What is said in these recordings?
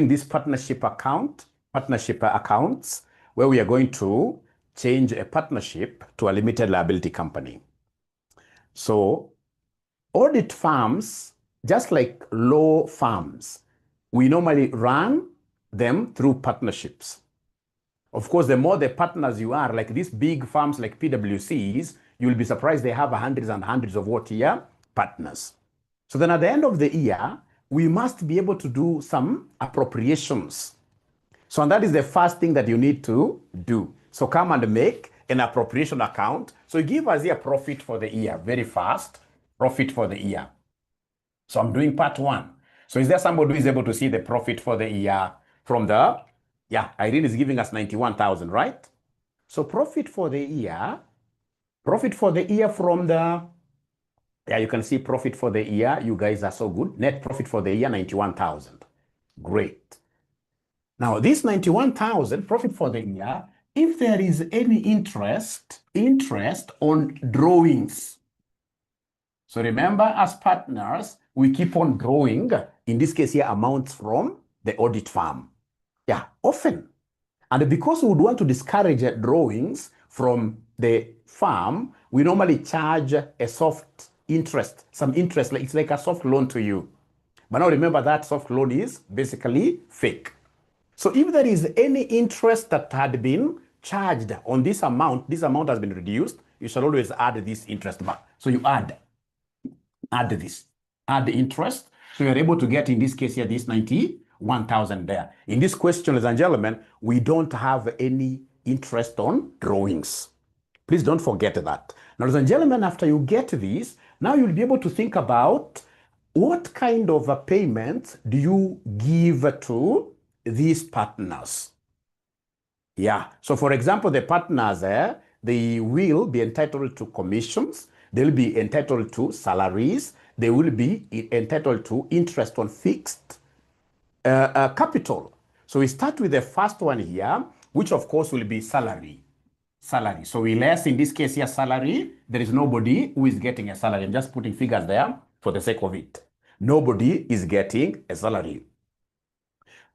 this partnership accounts, where we are going to change a partnership to a limited liability company. So audit firms, just like law firms, we normally run them through partnerships. Of course, the more the partners you are, like these big firms like PwCs, you'll be surprised they have hundreds and hundreds of partners. So then at the end of the year, we must be able to do some appropriations. So and that is the first thing that you need to do. So come and make an appropriation account. So you give us here profit for the year, very fast, profit for the year. So I'm doing part 1. So is there somebody who is able to see the profit for the year from the, Irene is giving us 91,000, right? So profit for the year from the, you can see profit for the year. You guys are so good. Net profit for the year, 91,000. Great. Now this 91,000 profit for the year, if there is any interest on drawings. So remember, as partners, we keep on drawing, in this case here, amounts from the audit firm. Often. And because we would want to discourage drawings from the firm, we normally charge a soft interest, some interest, like it's like a soft loan to you. But now remember that soft loan is basically fake. So if there is any interest that had been charged on this amount has been reduced, you shall always add this interest back. So you add this, add the interest. So you're able to get, in this case here, this 91,000 there. In this question, ladies and gentlemen, we don't have any interest on drawings. Please don't forget that. Now, ladies and gentlemen, after you get this, now you'll be able to think about what kind of a payment do you give to these partners. So for example, the partners they will be entitled to commissions, they'll be entitled to salaries, they will be entitled to interest on fixed capital. So we start with the first one here, which of course will be salary. So we less, in this case here, salary. There is nobody who is getting a salary. I'm just putting figures there for the sake of it. Nobody is getting a salary.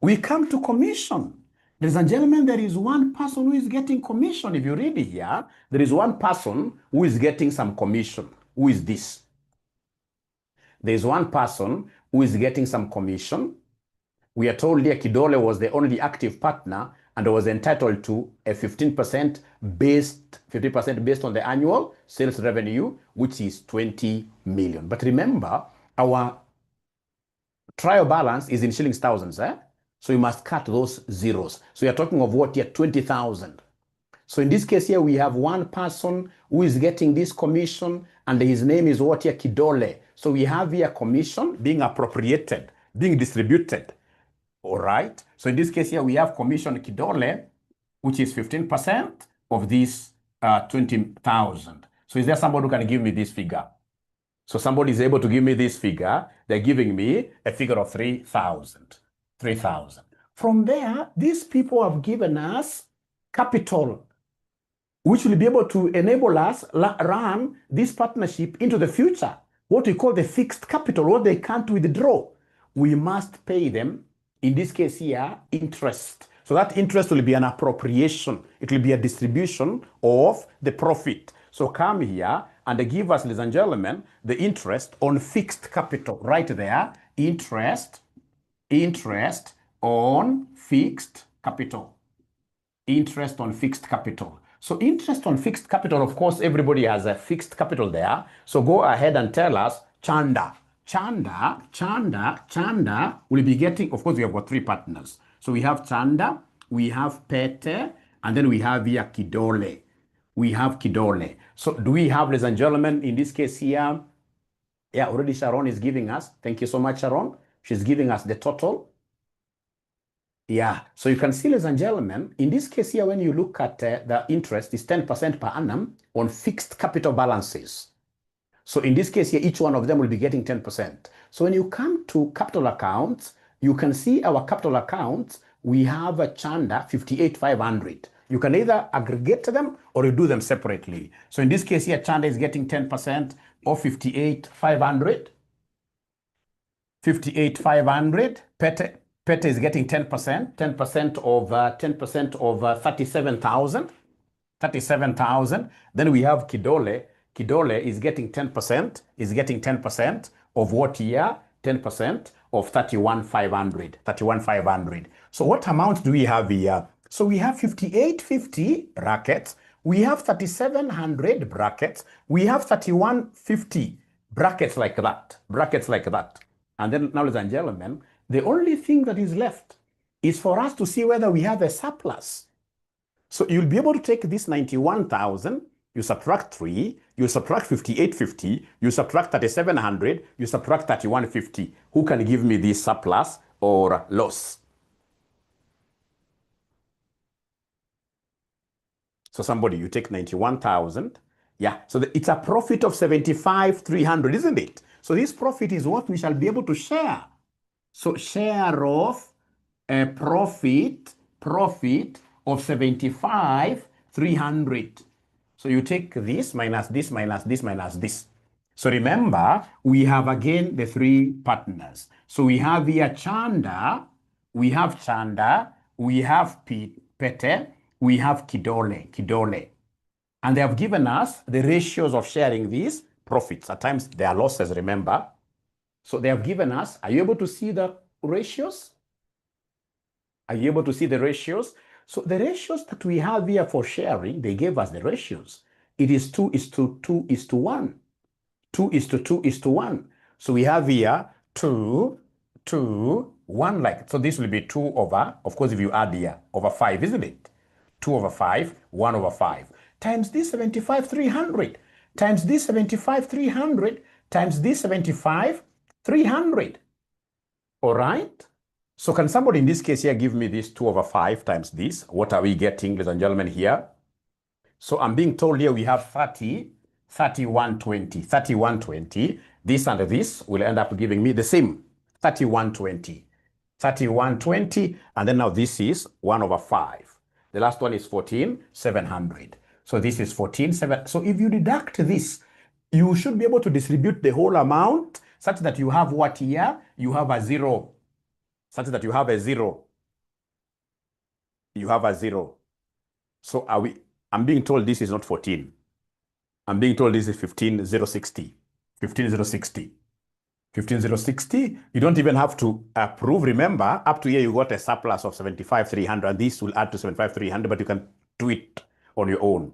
We come to commission. Ladies and gentlemen, there is one person who is getting commission. If you read it here, there is one person who is getting some commission. Who is this? There is one person who is getting some commission. We are told here �𝐿𝐄𝐄𝐒 was the only active partner and was entitled to a 15% based on the annual sales revenue, which is 20 million. But remember, our trial balance is in shillings thousands, So you must cut those zeros. So you're talking of what here? 20,000. So in this case here, we have one person who is getting this commission, and his name is what here? 𝐿𝐄𝐄𝐒. So we have here commission being appropriated, being distributed. All right. So in this case here, we have commission 𝐿𝐄𝐄𝐒, which is 15% of this 20,000. So is there somebody who can give me this figure? So somebody is able to give me this figure. They're giving me a figure of 3,000. 3,000. From there, these people have given us capital, which will be able to enable us run this partnership into the future. What we call the fixed capital, what they can't withdraw. We must pay them, in this case here, interest. So that interest will be an appropriation. It will be a distribution of the profit. So come here and give us, ladies and gentlemen, the interest on fixed capital. Right there, interest on fixed capital. Interest on fixed capital. So interest on fixed capital, of course, everybody has a fixed capital there. So go ahead and tell us, Chanda will be getting, of course, we have got 3 partners. So we have Chanda, we have Pete, and then we have here 𝐿𝐄𝐄𝐒. We have 𝐿𝐄𝐄𝐒. So do we have, ladies and gentlemen, in this case here, already Sharon is giving us. Thank you so much, Sharon. She's giving us the total. So you can see, ladies and gentlemen, in this case here, when you look at the interest is 10% per annum on fixed capital balances. So in this case here, each one of them will be getting 10%. So when you come to capital accounts, you can see our capital accounts, we have a Chanda 58,500. You can either aggregate them or you do them separately. So in this case here, Chanda is getting 10% of 58,500. 58,500. Pete Pete is getting 10%, 10% of 37,000. 37,000. Then we have Kidole. Kidole is getting 10%, of what year? 10% of 31,500. 31,500. So what amount do we have here? So we have 5850 brackets. We have 3700 brackets. We have 3150 brackets like that. Brackets like that. And then, now, ladies and gentlemen, the only thing that is left is for us to see whether we have a surplus. So you'll be able to take this 91,000, you subtract 3, you subtract 5850, you subtract 3700, you subtract 3150. Who can give me this surplus or loss? So somebody, you take 91,000. Yeah, so it's a profit of 75,300, isn't it? So this profit is what we shall be able to share. So share of a profit of 75,300. So you take this minus this minus this minus this. So remember, we have again the three partners. So we have here Chanda, we have Pete, we have Kidole. And they have given us the ratios of sharing these profits. At times there are losses, remember. So they have given us, are you able to see the ratios? Are you able to see the ratios? So the ratios that we have here for sharing, they gave us the ratios. It is 2:2:1. 2:2:1. So we have here 2:1, like, so this will be 2 over, of course, if you add here, over 5, isn't it? 2 over 5, 1 over 5. Times this 75,300, times this 75,300, times this 75,300. All right? So can somebody in this case here give me this 2 over 5 times this? What are we getting, ladies and gentlemen, here? So I'm being told here we have 3120. 3120. This and this will end up giving me the same, 3120. 3120, and then now this is 1 over 5. The last one is 14,700. So this is 14,700. So if you deduct this, you should be able to distribute the whole amount such that you have what here? You have a 0. Such that you have a 0. You have a 0. So I'm being told this is not 14. I'm being told this is 15,060. 15,060. 15,060. You don't even have to approve. Remember, up to here you got a surplus of 75,300. This will add to 75,300, but you can do it on your own.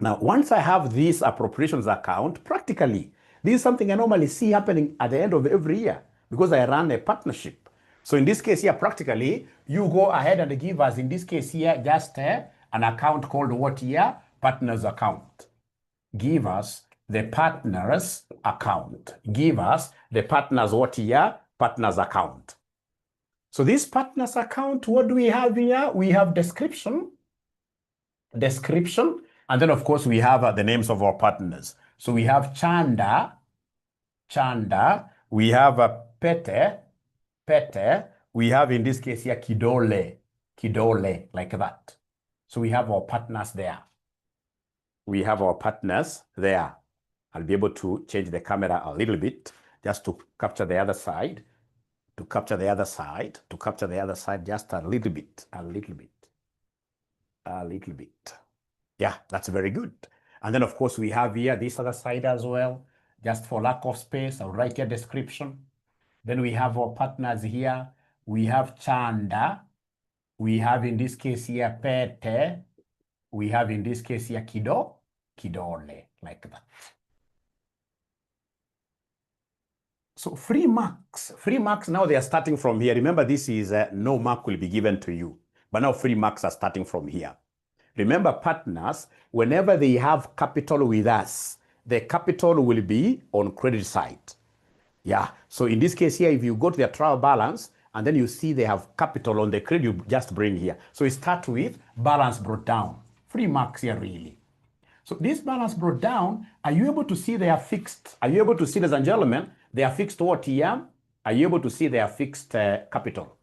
Now, once I have this appropriations account, practically, this is something I normally see happening at the end of every year because I run a partnership. So in this case here, practically, you go ahead and give us, in this case here, just an account called what here? Partners account. Give us the partners account. Give us the partners what here? Partners account. So this partners account, what do we have here? We have description, and then of course we have the names of our partners. So we have Chanda, we have Pete, we have in this case here Kidole, like that. So we have our partners there. We have our partners there. I'll be able to change the camera a little bit just to capture the other side, just a little bit. Yeah, that's very good. And then of course we have here this other side as well. Just for lack of space, I'll write a description. Then we have our partners here. We have Chanda. We have in this case here Pete. We have in this case here Kidole, like that. So free marks now they are starting from here. Remember, this is no mark will be given to you, but now free marks are starting from here. Remember, partners, whenever they have capital with us, the capital will be on credit side. Yeah, so in this case here, if you go to their trial balance and then you see they have capital on the credit, you just bring here. So we start with balance brought down. Free marks here really. So this balance brought down, are you able to see they are fixed? Are you able to see, ladies and gentlemen, they are fixed what here? Are you able to see they are fixed capital?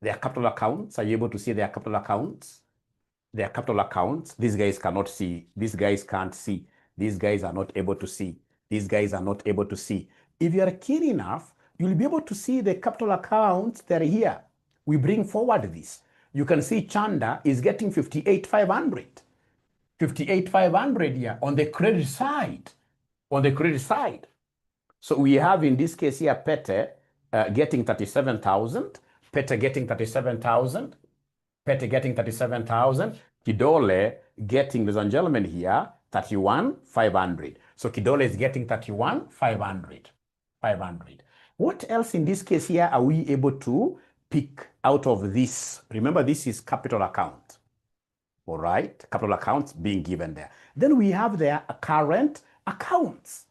Their capital accounts, are you able to see their capital accounts? Their capital accounts, these guys cannot see. These guys can't see. These guys are not able to see. These guys are not able to see. If you are keen enough, you'll be able to see the capital accounts that are here. We bring forward this. You can see Chanda is getting 58,500. 58,500 here on the credit side. On the credit side. So we have in this case here Pete getting 37,000. Pete getting 37,000. Pete getting 37,000. Kidole getting, ladies and gentlemen, here 31,500. So Kidole is getting 31,500. 500. What else in this case here are we able to pick out of this? Remember, this is capital account. All right, capital accounts being given there. Then we have their current accounts.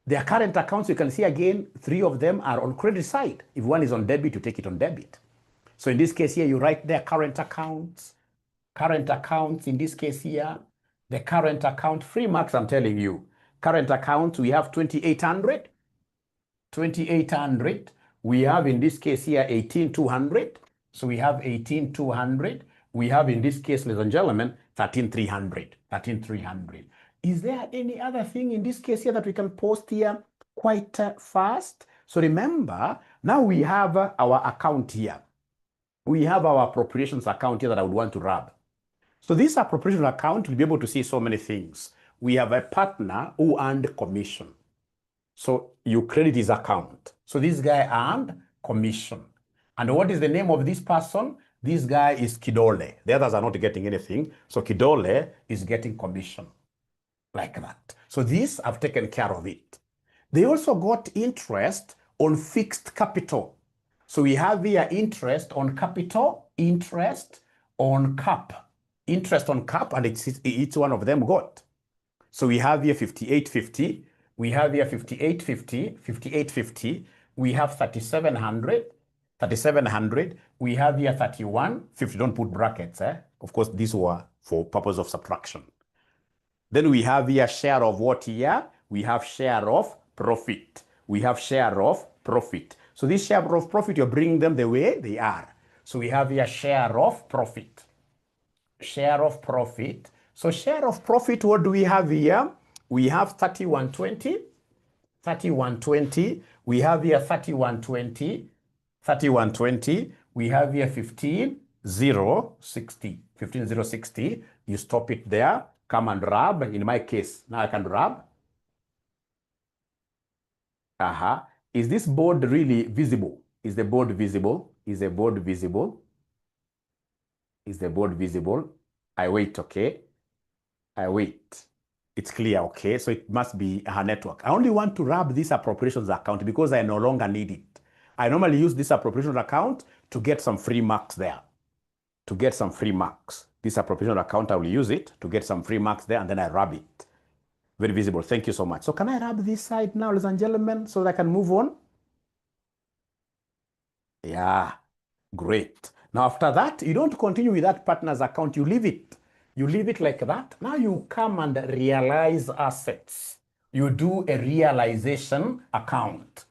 Their current accounts, you can see again, 3 of them are on credit side. If one is on debit, you take it on debit. So in this case here, you write their current accounts. Current accounts in this case here, the current account, free marks, I'm telling you. Current accounts, we have 2,800. 2,800. We have in this case here 18,200. So we have 18,200. We have in this case, ladies and gentlemen, 13,300. 13,300. Is there any other thing in this case here that we can post here quite fast? So remember, now we have our account here. We have our appropriations account here that I would want to rub. So this appropriation account will be able to see so many things. We have a partner who earned commission. So you credit his account. So this guy earned commission. And what is the name of this person? This guy is Kidole. The others are not getting anything. So Kidole is getting commission. Like that. So this, I've taken care of it. They also got interest on fixed capital. So we have here interest on capital, interest on cap. Interest on cap, and each one of them got. So we have here 5850. We have here 5850, 5850. We have 3700, 3700. We have here 3150. Don't put brackets. Of course, these were for purpose of subtraction. Then we have here share of what here? We have share of profit. We have share of profit. So this share of profit, you're bringing them the way they are. So we have here share of profit. Share of profit. So share of profit, what do we have here? We have 3120. 3120. We have here 3120. 3120. We have here 15,060. 15,060. You stop it there. Come and rub. In my case, now I can rub. Is this board really visible? Is the board visible? Is the board visible? Is the board visible? I wait, okay? I wait. It's clear, okay? So it must be her network. I only want to rub this appropriations account because I no longer need it. I normally use this appropriations account to get some free marks there. To get some free marks. This appropriation account, I will use it to get some free marks there, and then I rub it. Very visible. Thank you so much. So can I rub this side now, ladies and gentlemen, so that I can move on? Yeah, great. Now, after that, you don't continue with that partner's account. You leave it. You leave it like that. Now you come and realize assets. You do a realization account.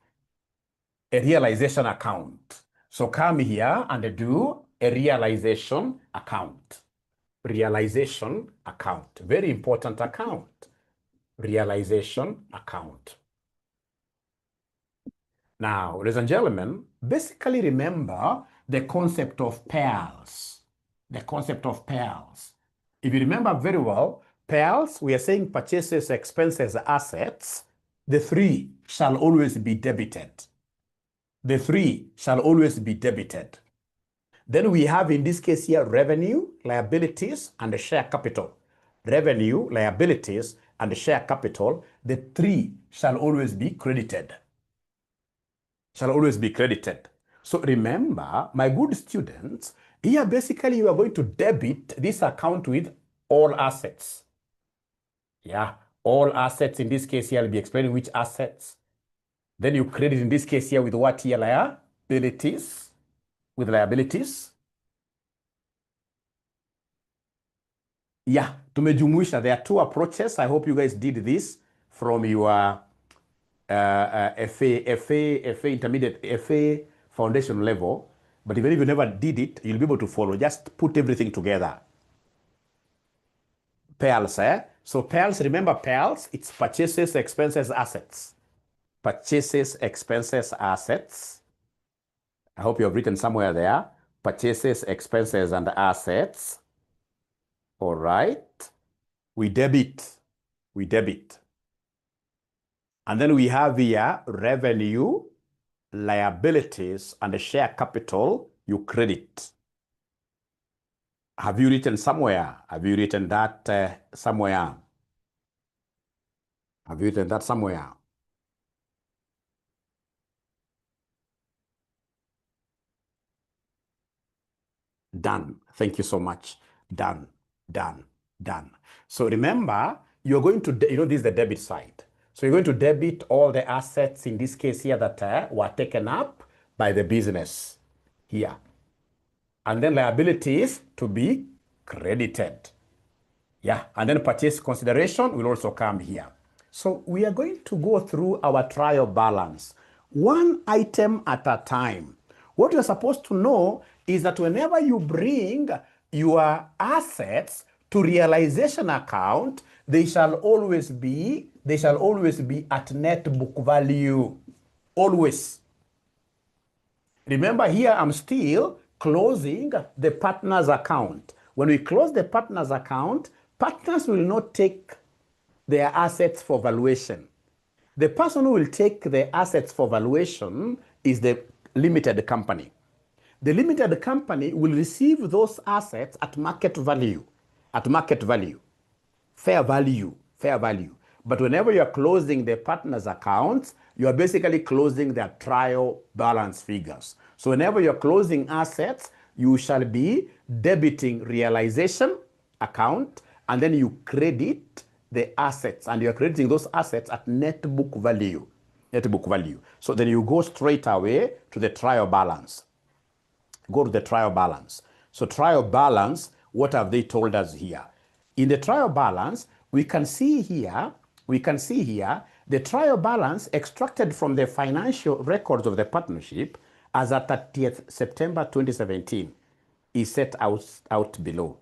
A realization account. So come here and do a realization account. Realization account. Very important account. Realization account. Now, ladies and gentlemen, basically remember the concept of pairs. The concept of pairs. If you remember very well, pairs, we are saying purchases, expenses, assets. The 3 shall always be debited. The 3 shall always be debited. Then we have in this case here revenue, liabilities, and the share capital. Revenue, liabilities, and the share capital. The 3 shall always be credited. Shall always be credited. So remember, my good students, here basically you are going to debit this account with all assets. Yeah, all assets in this case here, I'll be explaining which assets. Then you credit in this case here with what here? Liabilities. With liabilities. Yeah, tumejumuisha. There are 2 approaches. I hope you guys did this from your FA intermediate, FA foundation level. But even if you never did it, you'll be able to follow. Just put everything together. PALS, So PALS, remember PALS, it's purchases, expenses, assets. purchases, expenses, assets. I hope you have written somewhere there. Purchases, expenses, and assets. All right. We debit. And then we have here revenue, liabilities, and the share capital, you credit. Have you written somewhere? Have you written that somewhere? Have you written that somewhere? Done. Thank you so much. Done. So remember, you're going to, this is the debit side. So you're going to debit all the assets, in this case here, that were taken up by the business here. And then liabilities to be credited. Yeah, and then purchase consideration will also come here. So we are going to go through our trial balance, one item at a time. What you're supposed to know is that whenever you bring your assets to realization account, they shall always be at net book value. Always. Remember here, I'm still closing the partner's account. When we close the partner's account, partners will not take their assets for valuation. The person who will take the assets for valuation is the limited company. The limited company will receive those assets at market value, fair value. But whenever you are closing the partner's accounts, you are basically closing their trial balance figures. So whenever you're closing assets, you shall be debiting realization account, and then you credit the assets, and you're crediting those assets at net book value. So then you go straight away to the trial balance. Go to the trial balance. So trial balance, what have they told us here? In the trial balance, we can see here the trial balance extracted from the financial records of the partnership as at 30th September 2017 is set out below.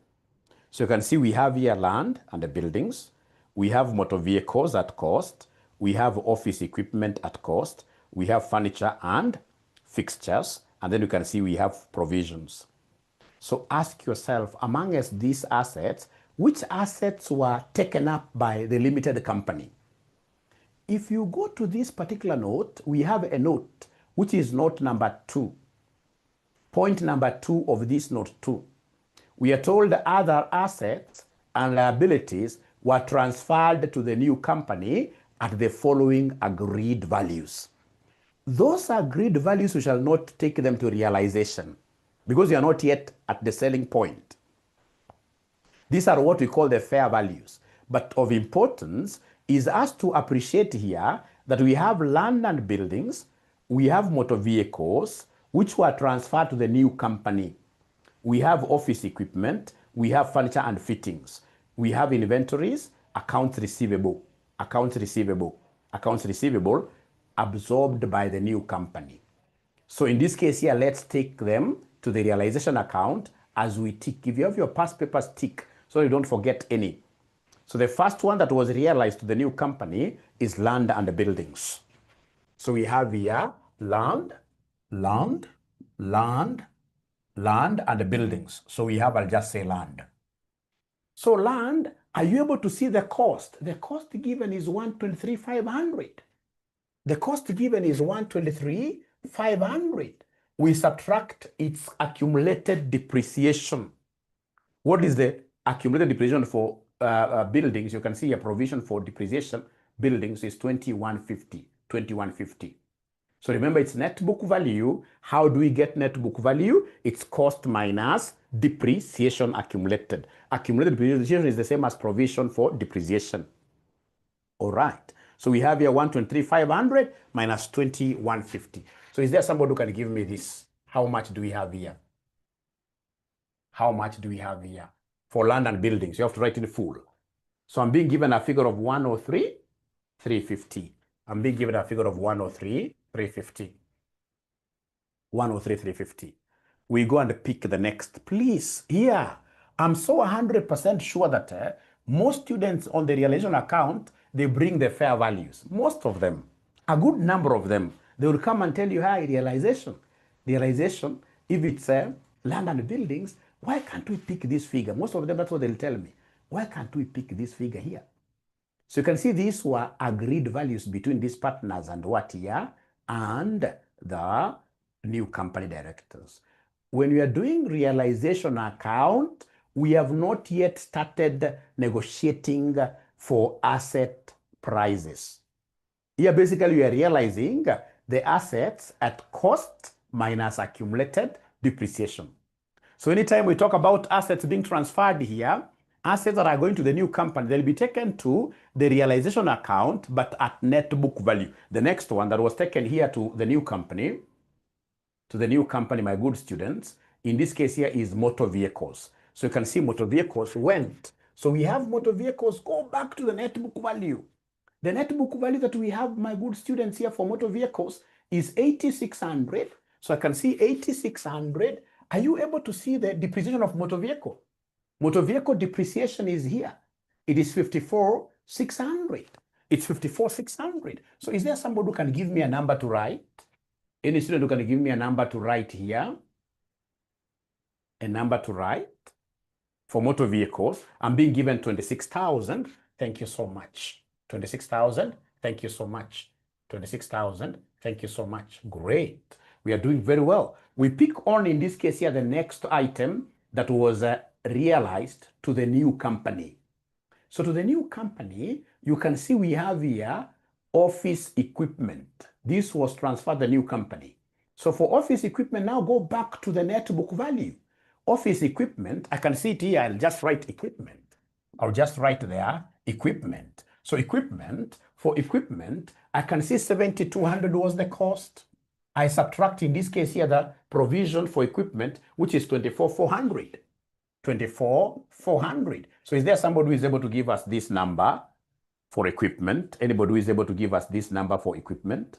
So you can see we have here land and the buildings. We have motor vehicles at cost. We have office equipment at cost. We have furniture and fixtures. And then you can see we have provisions. So ask yourself, amongst these assets, which assets were taken up by the limited company? If you go to this particular note, we have a note, which is note number 2. Point number 2 of this note 2. We are told other assets and liabilities were transferred to the new company at the following agreed values. Those agreed values, we shall not take them to realization because you are not yet at the selling point. These are what we call the fair values. But of importance is us to appreciate here that we have land and buildings, we have motor vehicles, which were transferred to the new company. We have office equipment, we have furniture and fittings. We have inventories, accounts receivable absorbed by the new company. So in this case here, let's take them to the realization account as we tick. If you have your past papers, tick, so you don't forget any. So the first one that was realized to the new company is land and buildings. So we have here land, and buildings. So we have, I'll just say land. So land, are you able to see the cost? The cost given is 123,500. The cost given is 123,500. We subtract its accumulated depreciation. What is the accumulated depreciation for buildings? You can see a provision for depreciation. Buildings is 2150. So remember, it's net book value. How do we get net book value? It's cost minus depreciation accumulated. Accumulated depreciation is the same as provision for depreciation. All right. So we have here 123,500 minus 2150. So is there somebody who can give me this? How much do we have here? How much do we have here? For land and buildings, you have to write in full. So I'm being given a figure of 103,350. I'm being given a figure of 103,350. 103,350. We go and pick the next. Please, here, I'm so 100% sure that most students on the realization account, they bring the fair values. Most of them. a good number of them, they will come and tell you, hi, realization, if it's land and buildings, why can't we pick this figure? Most of them, that's what they'll tell me. Why can't we pick this figure here? So you can see these were agreed values between these partners and what here and the new company directors. When we are doing realization account, we have not yet started negotiating for asset prices. Here, basically, we are realizing the assets at cost minus accumulated depreciation. So anytime we talk about assets being transferred here, assets that are going to the new company, they'll be taken to the realization account, but at net book value. The next one that was taken here to the new company, my good students, in this case here is motor vehicles. So you can see motor vehicles went. So we have motor vehicles go back to the net book value. The net book value that we have, my good students, here for motor vehicles is 8,600. So I can see 8,600. Are you able to see the depreciation of motor vehicle? Motor vehicle depreciation is here. It is 54,600. It's 54,600. So is there somebody who can give me a number to write? Any student who can give me a number to write here? A number to write for motor vehicles. I'm being given 26,000. Thank you so much. 26,000. Thank you so much. 26,000. Thank you so much. Great. We are doing very well. We pick on, in this case here, the next item that was realized to the new company. So to the new company, you can see we have here office equipment. This was transferred to the new company. So for office equipment, now go back to the net book value. Office equipment, I can see it here. I'll just write equipment. I'll just write there equipment. So for equipment, I can see 7,200 was the cost. I subtract, in this case here, the provision for equipment, which is 24,400. 24,400. So is there somebody who is able to give us this number for equipment? Anybody who is able to give us this number for equipment?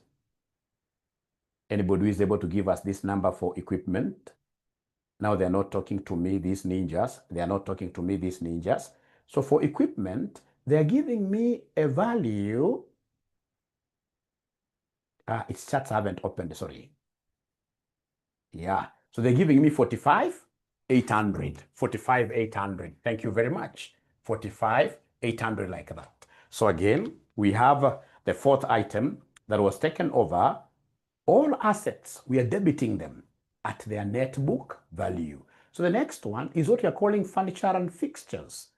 Anybody who is able to give us this number for equipment? Now they're not talking to me, these ninjas. They are not talking to me, these ninjas. So for equipment, they're giving me a value. Its charts haven't opened, sorry. Yeah, so they're giving me 45,800. 45,800. Thank you very much. 45,800 like that. So again, we have the fourth item that was taken over. All assets, we are debiting them at their net book value. So the next one is what we are calling furniture and fixtures.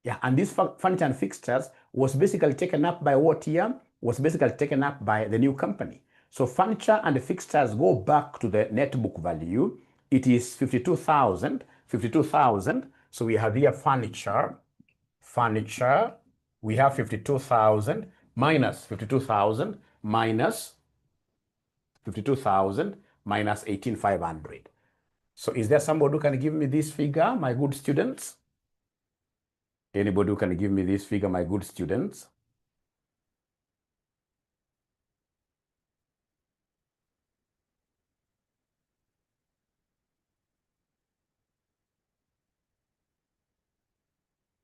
Yeah, and this furniture and fixtures was basically taken up by what here? Was basically taken up by the new company. So furniture and fixtures go back to the net book value. It is 52,000. 52,000. So we have here furniture. We have 52,000 minus 52,000 minus 52,000 minus 18,500. So is there somebody who can give me this figure, my good students? Anybody who can give me this figure, my good students?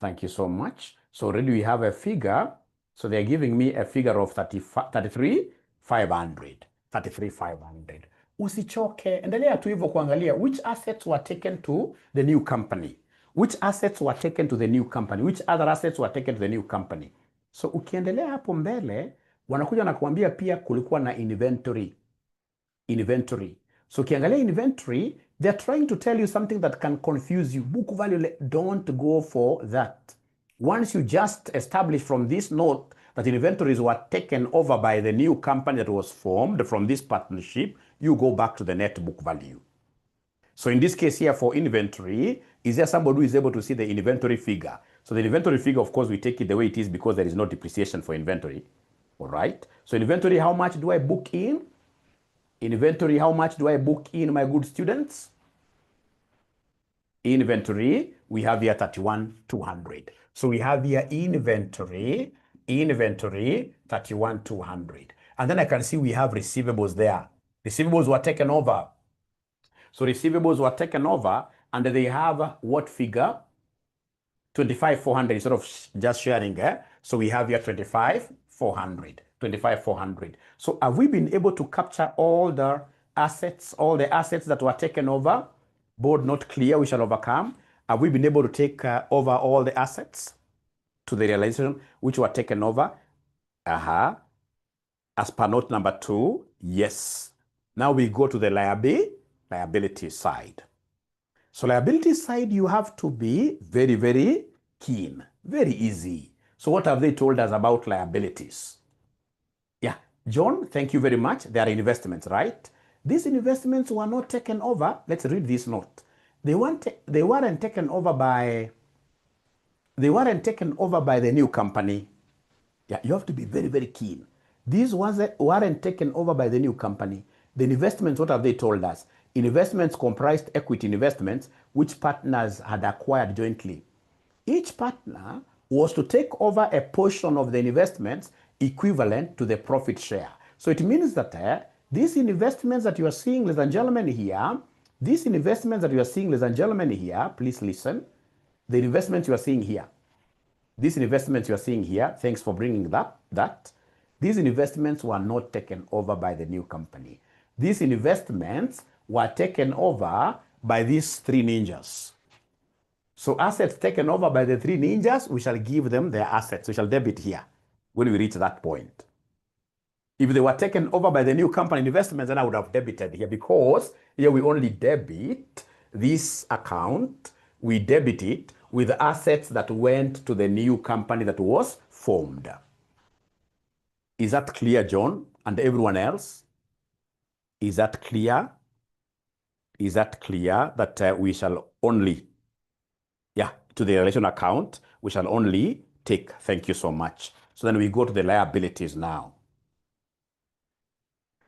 Thank you so much. So already we have a figure. So they're giving me a figure of 33,500. 33,500. Usichoke. Endelea tu hivyo kuangalia which assets were taken to the new company. Which assets were taken to the new company? Which other assets were taken to the new company? So ukiendelea hapo mbele, wanakuja na kuambia pia kulikuwa na inventory. Inventory. So ukiangalia inventory, they're trying to tell you something that can confuse you. Book value, don't go for that. Once you just establish from this note that inventories were taken over by the new company that was formed from this partnership, you go back to the net book value. So in this case here for inventory, is there somebody who is able to see the inventory figure? So the inventory figure, of course, we take it the way it is because there is no depreciation for inventory. All right. So inventory, how much do I book in? Inventory, how much do I book in, my good students? Inventory, we have here 31,200. So we have here inventory 31,200. And then I can see we have receivables there. Receivables were taken over. So receivables were taken over and they have what figure? 25,400 instead of just sharing. So we have here 25,400. 25,400. 25,400. So have we been able to capture all the assets that were taken over? Board not clear, we shall overcome. Have we been able to take over all the assets to the realization which were taken over? As per note number 2, yes. Now we go to the liability side. So liability side, you have to be very, very keen, very easy. So what have they told us about liabilities? Yeah, John, thank you very much. They are investments, right? These investments were not taken over. Let's read this note. They weren't taken over by the new company. Yeah, you have to be very, very keen. These weren't taken over by the new company. The investments, what have they told us? Investments comprised equity investments which partners had acquired jointly. Each partner was to take over a portion of the investments equivalent to the profit share. So it means that these investments that you are seeing, ladies and gentlemen, here, please listen. The investments you are seeing here, thanks for bringing that. These investments were not taken over by the new company. These investments were taken over by these 3 ninjas. So assets taken over by the 3 ninjas, we shall give them their assets. We shall debit here when we reach that point. If they were taken over by the new company investments, then I would have debited here, because here we only debit this account. We debit it with assets that went to the new company that was formed. Is that clear, John, and everyone else? Is that clear? Is that clear that we shall only, to the relation account, we shall only take, thank you so much. So then we go to the liabilities now.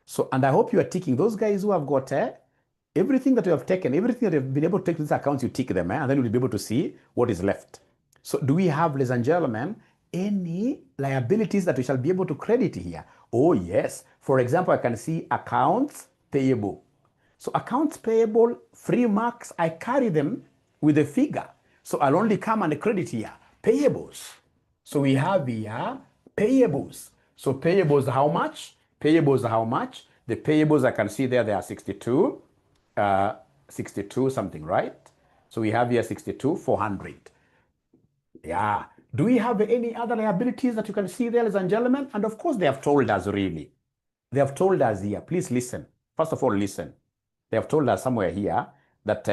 So, and I hope you are ticking. Those guys who have got everything that you have taken, everything that you have been able to take to these accounts, you tick them, and then you'll be able to see what is left. So do we have, ladies and gentlemen, any liabilities that we shall be able to credit here? Oh, yes. For example, I can see accounts payable. So accounts payable, free marks, I carry them with a figure. So I'll only come and credit here, payables. So we have here payables. So payables, how much? Payables, how much? The payables, I can see there, they are 62 something, right? So we have here 62,400. Yeah. Do we have any other liabilities that you can see there, ladies and gentlemen? And of course, they have told us really. They have told us here, please listen. First of all, listen. They have told us somewhere here that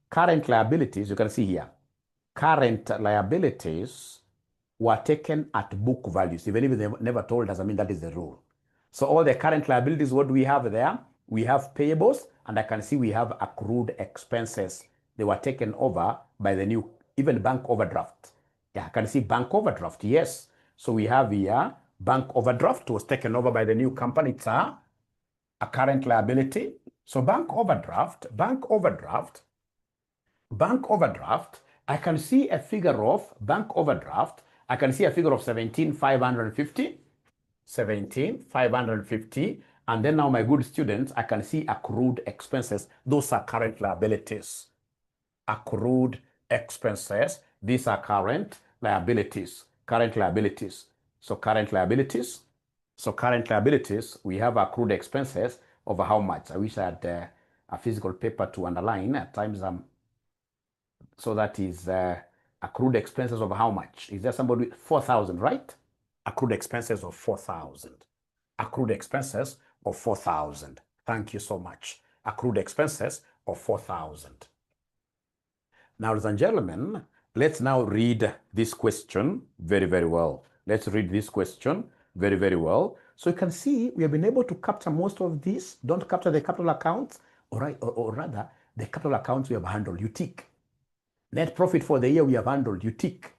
current liabilities, you can see here, current liabilities were taken at book values. Even if they never told us, I mean, that is the rule. So all the current liabilities, what do we have there? We have payables, and I can see we have accrued expenses. They were taken over by the new, even bank overdraft. Yeah, I can see bank overdraft, yes. So we have here, bank overdraft was taken over by the new company. It's a current liability. So bank overdraft, I can see a figure of bank overdraft. I can see a figure of 17,550. 17,550. And then now, my good students, I can see accrued expenses. Those are current liabilities. Accrued expenses. These are current liabilities. Current liabilities. So current liabilities. So current liabilities, we have accrued expenses over how much? I wish I had a physical paper to underline. At times so that is accrued expenses of how much? Is there somebody? 4,000, right? Accrued expenses of 4,000. Accrued expenses of 4,000. Thank you so much. Accrued expenses of 4,000. Now, ladies and gentlemen, let's now read this question very, very well. Let's read this question very, very well. So you can see we have been able to capture most of this. Don't capture the capital accounts, or rather, the capital accounts we have handled. You tick. Net profit for the year we have handled. You tick.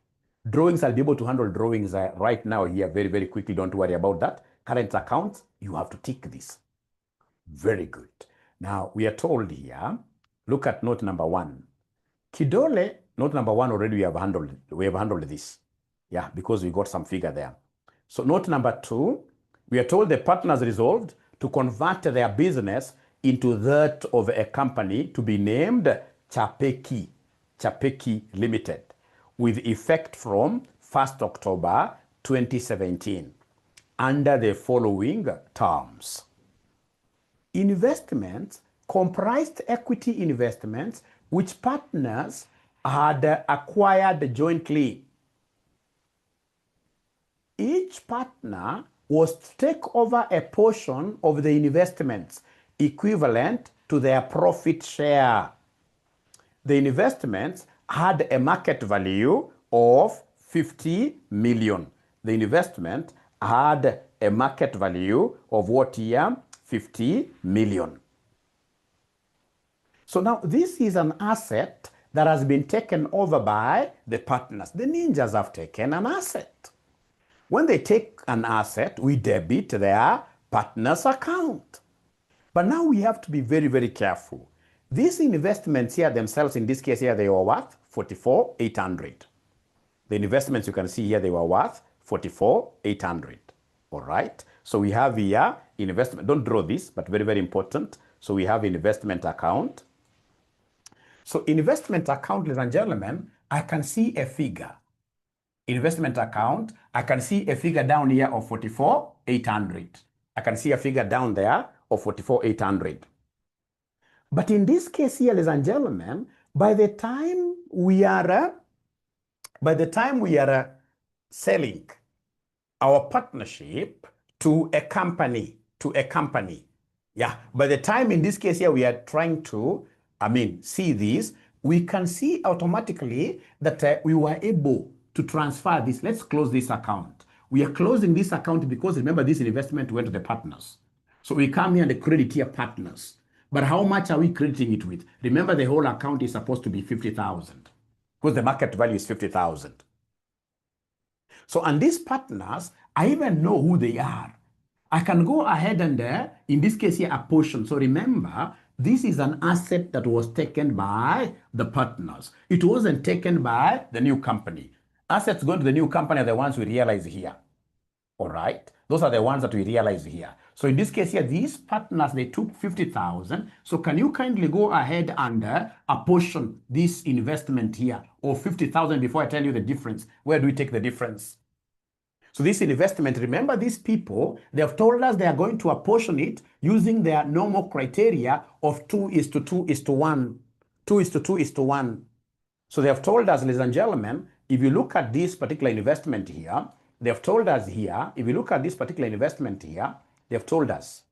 Drawings, I'll be able to handle drawings right now here very, very quickly. Don't worry about that. Current accounts, you have to tick this. Very good. Now, we are told here, look at note number 1. Kidole, note number 1 already we have handled this. Yeah, because we got some figure there. So note number 2, we are told the partners resolved to convert their business into that of a company to be named Q�絵𝐔𝐑 Limited, with effect from 1st October 2017. under the following terms. Investments comprised equity investments which partners had acquired jointly. Each partner was to take over a portion of the investments equivalent to their profit share. The investments had a market value of 50 million. The investment had a market value of what here? 50 million. So now this is an asset that has been taken over by the partners. The ninjas have taken an asset. When they take an asset, we debit their partner's account. But now we have to be very, very careful. These investments here themselves, in this case here, they were worth 44,800. The investments you can see here, they were worth 44,800. All right. So we have here investment. Don't draw this, but very, very important. So we have investment account. So investment account, ladies and gentlemen, I can see a figure. Investment account, I can see a figure down here of 44,800. I can see a figure down there of 44,800. But in this case here, ladies and gentlemen, by the time we are selling our partnership to a company, yeah, by the time in this case here we are trying to, see this, we can see automatically that we were able to transfer this. Let's close this account. We are closing this account because remember this investment went to the partners. So we come here and credit here partners. But how much are we crediting it with? Remember the whole account is supposed to be 50,000 because the market value is 50,000. So and these partners, I even know who they are. I can go ahead and in this case here apportion. So remember, this is an asset that was taken by the partners. It wasn't taken by the new company. Assets going to the new company are the ones we realize here. All right. Those are the ones that we realize here. So in this case here, these partners, they took 50,000. So can you kindly go ahead and apportion this investment here of 50,000 before I tell you the difference? Where do we take the difference? So this investment, remember these people, they have told us they are going to apportion it using their normal criteria of 2:2:1. 2:2:1. So they have told us, ladies and gentlemen, if you look at this particular investment here, they have told us here, if you look at this particular investment here, they have told us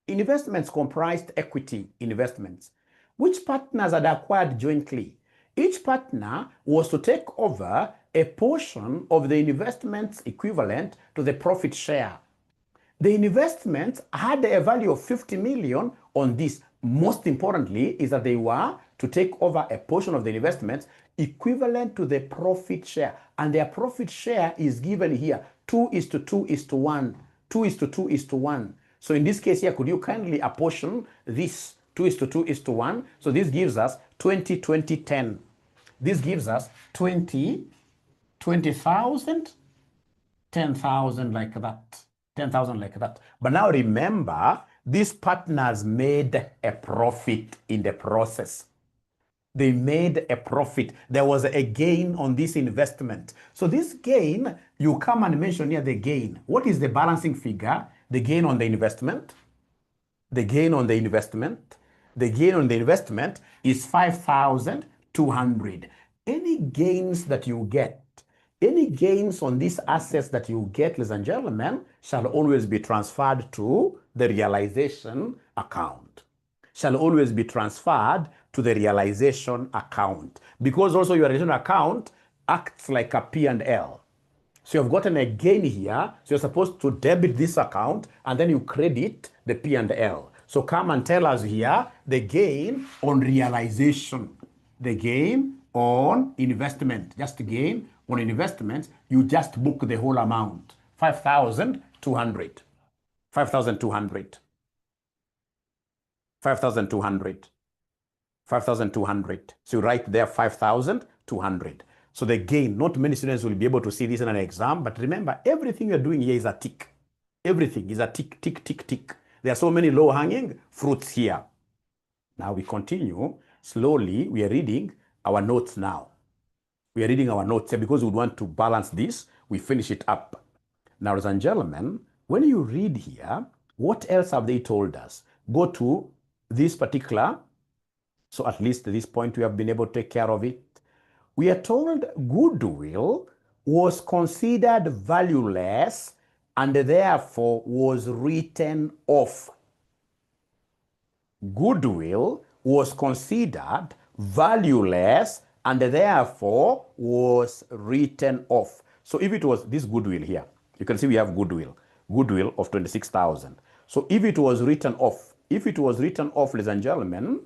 investments comprised equity investments, which partners had acquired jointly. Each partner was to take over a portion of the investments equivalent to the profit share. The investments had a value of 50 million on this. Most importantly is that they were to take over a portion of the investments equivalent to the profit share. And their profit share is given here, 2:2:1. 2:2:1. So in this case here, could you kindly apportion this 2:2:1? So this gives us 20, 20, 10. This gives us 20,000, 10,000 like that. 10,000 like that. But now remember, these partners made a profit in the process. They made a profit. There was a gain on this investment. So this gain, you come and mention here the gain. What is the balancing figure? The gain on the investment. The gain on the investment. The gain on the investment is 5,200. Any gains that you get, any gains on these assets that you get, ladies and gentlemen, shall always be transferred to the realization account. Shall always be transferred to the realization account. Because also your realization account acts like a P&L. So you've gotten a gain here, so you're supposed to debit this account and then you credit the P&L. So come and tell us here the gain on realization, the gain on investment, just gain on investment, you just book the whole amount, 5,200, 5,200, 5,200, 5,200. So you write there 5,200. So the gain, not many students will be able to see this in an exam, but remember, everything you're doing here is a tick. Everything is a tick, tick, tick, tick. There are so many low-hanging fruits here. Now we continue. Slowly, we are reading our notes now. We are reading our notes here because we want to balance this. We finish it up. Now, ladies and gentlemen, when you read here, what else have they told us? Go to this particular, so at least at this point we have been able to take care of it. We are told goodwill was considered valueless and therefore was written off. Goodwill was considered valueless and therefore was written off. So if it was this goodwill here, you can see we have goodwill of 26,000. So if it was written off, ladies and gentlemen,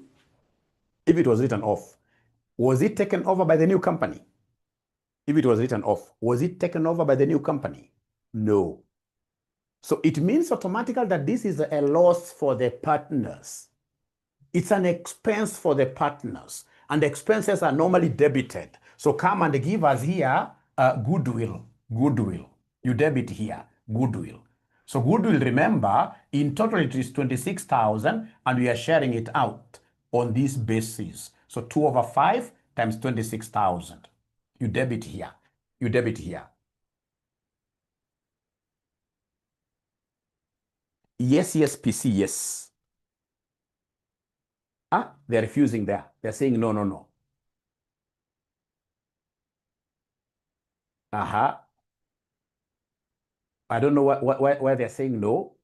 if it was written off, was it taken over by the new company? If it was written off, was it taken over by the new company? No. So it means automatically that this is a loss for the partners. It's an expense for the partners, and expenses are normally debited. So come and give us here goodwill. You debit here, goodwill. So goodwill, remember, in total it is 26,000, and we are sharing it out on this basis. So 2/5 times 26,000. You debit here. Yes, PC, yes. They're refusing there. They're saying no. I don't know why they're saying no.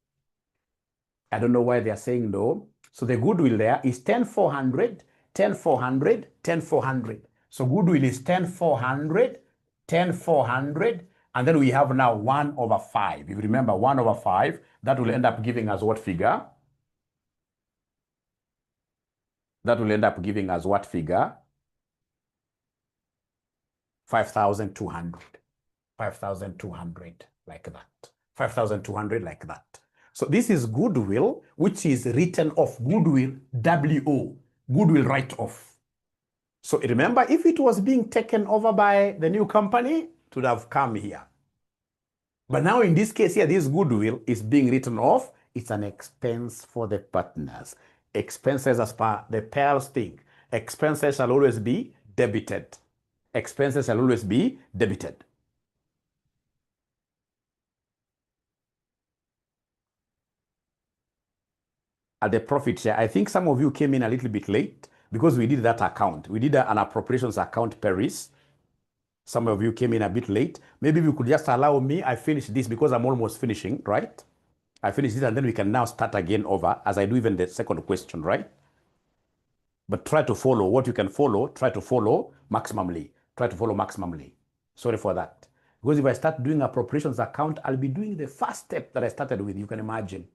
I don't know why they're saying no. So the goodwill there is 10,400, 10,400, 10,400. So goodwill is 10,400, 10,400, and then we have now 1/5. If you remember 1/5, that will end up giving us what figure? That will end up giving us what figure? 5,200. 5,200 like that. 5,200 like that. So this is goodwill, which is written off. Goodwill, WO, goodwill write-off. So remember, if it was being taken over by the new company, it would have come here. But now in this case here, this goodwill is being written off. It's an expense for the partners. Expenses, as per the Pearls thing, expenses shall always be debited. Expenses shall always be debited. At the profit share, I think some of you came in a little bit late because we did that account. We did an appropriations account, Paris. Some of you came in a bit late. Maybe you could just allow me, I finish this because I'm almost finishing, right? I finish this and then we can now start again over as I do even the second question, right? But try to follow what you can follow. Try to follow maximally. Sorry for that. Because if I start doing appropriations account, I'll be doing the first step that I started with, you can imagine.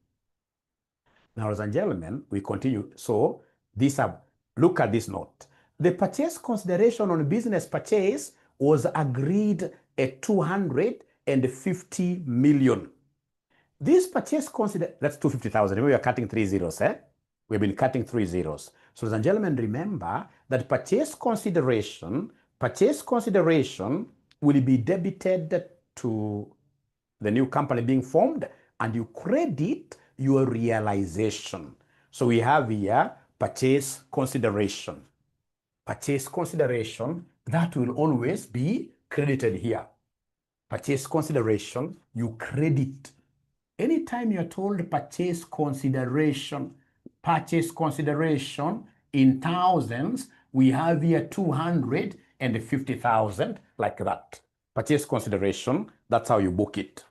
Now, ladies and gentlemen, we continue. So look at this note. The purchase consideration on business purchase was agreed at 250 million. This purchase that's 250,000. Remember, we are cutting 3 zeros, eh? We've been cutting 3 zeros. So, ladies and gentlemen, remember that purchase consideration will be debited to the new company being formed, and you credit your realization. So we have here purchase consideration. Purchase consideration, that will always be credited here. Purchase consideration, you credit. Anytime you're told purchase consideration in thousands, we have here 250,000 like that. Purchase consideration, that's how you book it.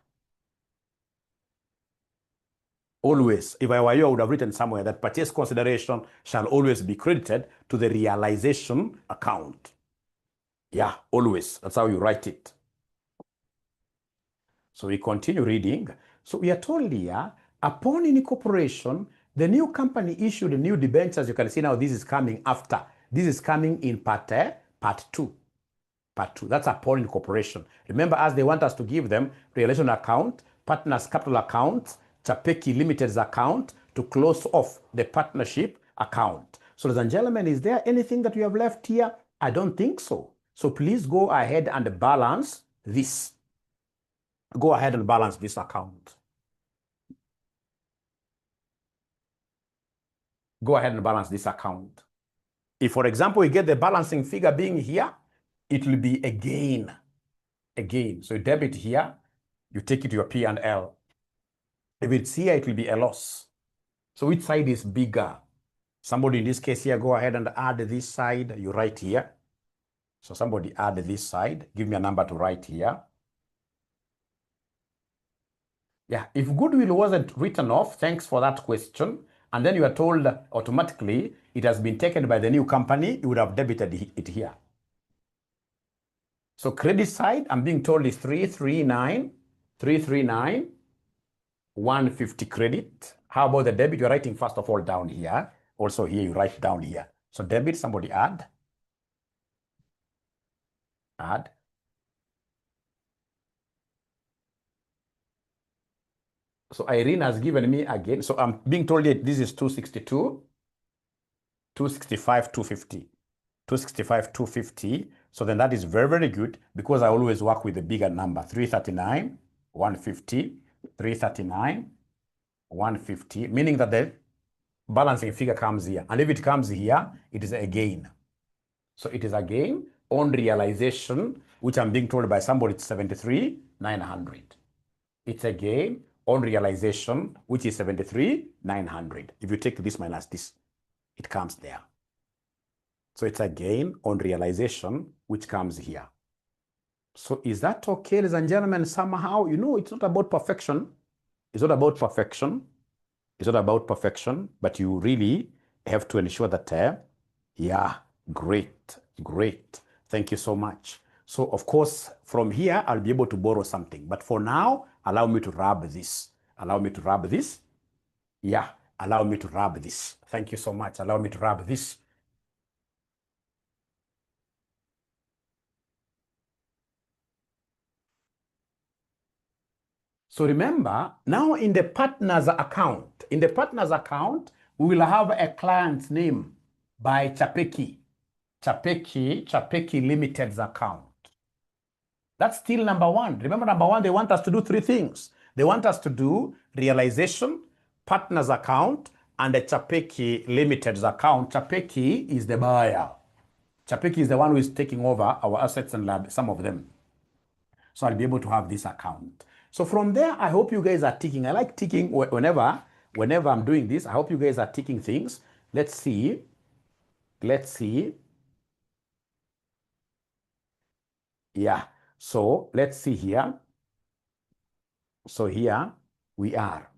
Always, if I were you, I would have written somewhere that purchase consideration shall always be credited to the realization account. Yeah, always. That's how you write it. So we continue reading. So we are told here, upon incorporation, the new company issued new debentures. You can see now this is coming after. This is coming in part 2. Part 2. That's upon incorporation. Remember, as they want us to give them relation account, partners capital account, Chapeki Limited's account to close off the partnership account. So, ladies and gentlemen, is there anything that we have left here? I don't think so. So please go ahead and balance this. Go ahead and balance this account. Go ahead and balance this account. If, for example, we get the balancing figure being here, it will be again. So debit here, You take it to your P&L. If it's here, it will be a loss. So which side is bigger? Somebody in this case here, go ahead and add this side. You write here. So somebody add this side. Give me a number to write here. Yeah, if goodwill wasn't written off, thanks for that question, and then you are told automatically it has been taken by the new company, you would have debited it here. So credit side, I'm being told is 339, 150 credit. How about the debit? You're writing first of all down here. Also here, you write down here. So debit, somebody add. Add. So Irene has given me again. So I'm being told that this is 262, 265, 250. 265, 250. So then that is very, very good because I always work with a bigger number. 339, 150, 339, 150, meaning that the balancing figure comes here. And if it comes here, it is a gain. So it is a gain on realization, which I'm being told by somebody, it's 73,900. It's a gain on realization, which is 73,900. If you take this minus this, it comes there. So it's a gain on realization, which comes here. So is that okay, ladies and gentlemen? Somehow, you know, it's not about perfection. It's not about perfection. It's not about perfection, but you really have to ensure that, yeah, great, great. Thank you so much. So, of course, from here, I'll be able to borrow something. But for now, allow me to rub this. Allow me to rub this. Yeah, allow me to rub this. Thank you so much. Allow me to rub this. So remember, now in the partner's account, we will have a client's name by Q�𝐵𝐶 Limited's account. That's still number one. Remember, number one, they want us to do three things. They want us to do realization, partner's account, and the Q𝐵𝐶 Limited's account. Q𝐵𝐶 is the buyer. Q𝐵𝐶 is the one who is taking over our assets and some of them. So I'll be able to have this account. So from there, I hope you guys are ticking. I like ticking whenever I'm doing this. I hope you guys are ticking things. Let's see. Yeah. So let's see here. So here we are.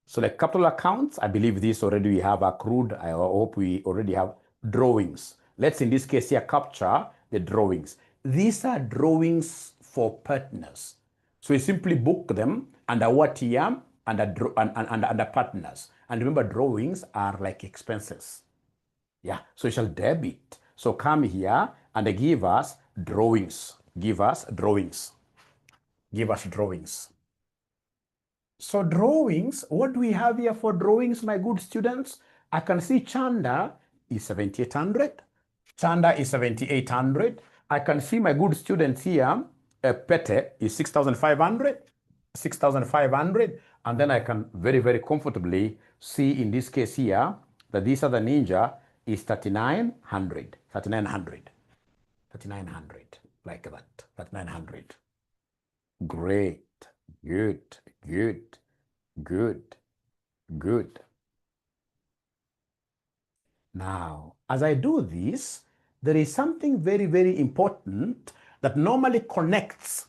So like capital accounts, I believe this already we have accrued. I hope we already have drawings. Let's in this case here capture the drawings. These are drawings for partners. So we simply book them under what year? Under partners. And remember, drawings are like expenses. Yeah, so you shall debit. So come here and give us drawings. Give us drawings. Give us drawings. So drawings, what do we have here for drawings, my good students? I can see Chanda is 7,800. Chanda is 7,800. I can see my good students here, Pete is 6,500. 6,500. And then I can very, very comfortably see in this case here that this other ninja is 3,900. 3,900. 3,900. Like that. 3,900. Great. Good. Good. Good. Good. Now, as I do this, there is something very, very important that normally connects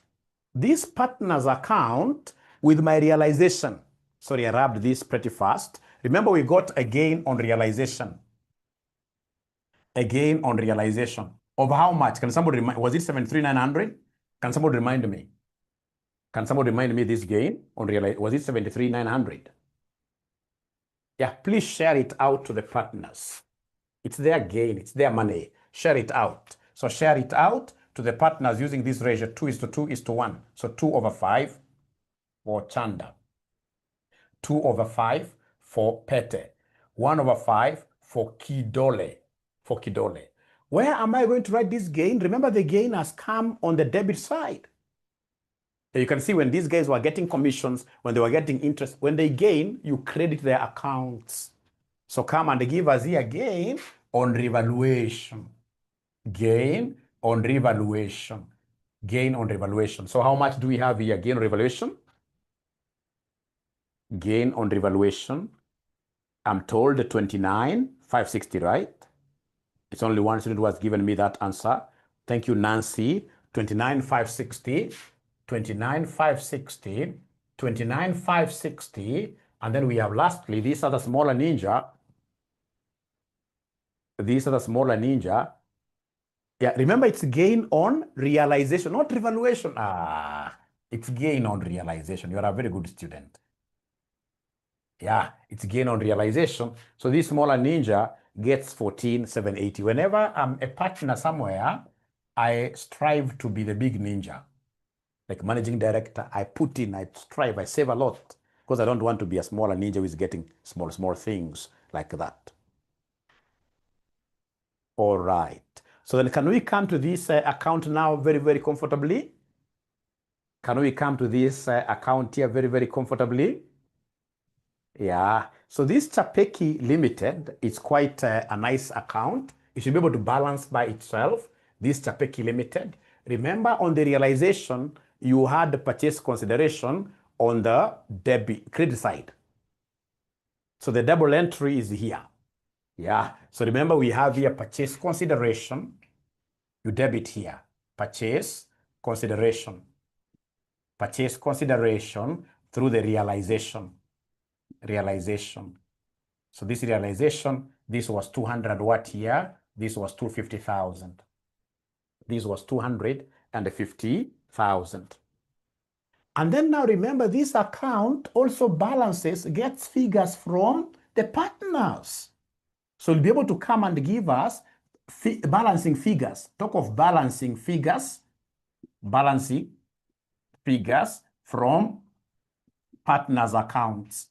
this partner's account with my realization. Sorry, I rubbed this pretty fast. Remember, we got a gain on realization. A gain on realization. Of how much? Can somebody remind? Was it 73,900? Can somebody remind me? Can somebody remind me this gain on realization? Was it 73,900? Yeah, please share it out to the partners. It's their gain. It's their money. Share it out. So share it out to the partners using this ratio 2:2:1. So 2/5 for Chanda. 2/5 for Pete. 1/5 for Kidole. For Kidole. Where am I going to write this gain? Remember, the gain has come on the debit side. You can see when these guys were getting commissions, when they were getting interest, when they gain, you credit their accounts. So come and give us here gain on revaluation. Gain on revaluation. Gain on revaluation. So how much do we have here? Gain on revaluation. Gain on revaluation. I'm told 29,560, right? It's only one student who has given me that answer. Thank you, Nancy. 29,560, 29,560, 29,560. And then we have lastly, these are the smaller ninja. These are the smaller ninja. Yeah, remember it's gain on realization, not revaluation. It's gain on realization. You're a very good student. Yeah, it's gain on realization. So this smaller ninja gets 14,780. Whenever I'm a partner somewhere, I strive to be the big ninja. Like managing director, I put in, I strive, I save a lot because I don't want to be a smaller ninja who is getting small things like that. All right. So then can we come to this account now very comfortably? Can we come to this account here very comfortably? Yeah. So this Chapeki Limited is quite a nice account. It should be able to balance by itself. This Chapeki Limited. Remember on the realization, you had the purchase consideration on the credit side. So the double entry is here. Yeah. So remember we have here purchase consideration. You debit here. Purchase consideration. Purchase consideration through the realization. So this realization, this was 200 what here? This was 250,000. This was 250,000. And then now remember this account also gets figures from the partners. So you'll be able to come and give us balancing figures. Talk of balancing figures from partners' accounts.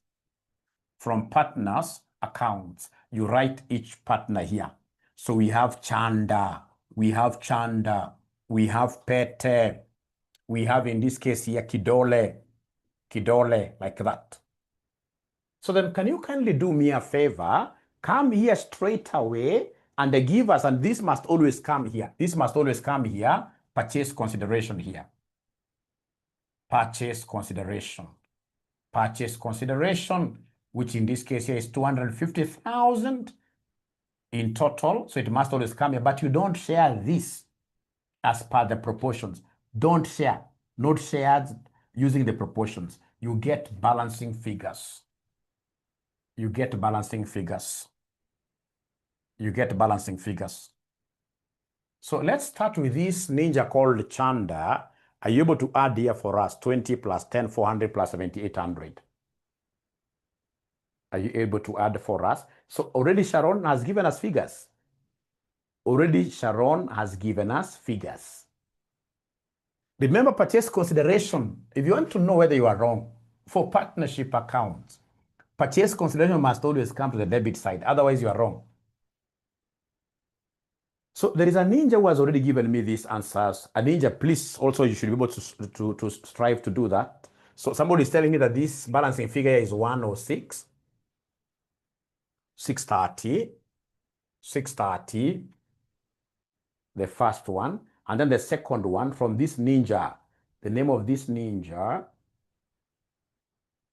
From partners' accounts. You write each partner here. So we have Chanda, we have Pete, we have in this case here Kidole, like that. So then can you kindly do me a favor? Come here straight away and give us, and this must always come here. This must always come here. Purchase consideration here. Purchase consideration. Purchase consideration, which in this case here is 250,000 in total. So it must always come here, but you don't share this as per the proportions. Don't share, not shared using the proportions. You get balancing figures. You get balancing figures. You get balancing figures. So let's start with this ninja called Chanda. Are you able to add here for us 20 plus 10, 400 plus 7,800? Are you able to add for us? So already Sharon has given us figures. Already Sharon has given us figures. Remember purchase consideration. If you want to know whether you are wrong, for partnership accounts, purchase consideration must always come to the debit side. Otherwise you are wrong. So there is a ninja who has already given me these answers. A ninja, please, also you should be able to strive to do that. So somebody is telling me that this balancing figure is 106. 630, the first one, and then the second one from this ninja. The name of this ninja,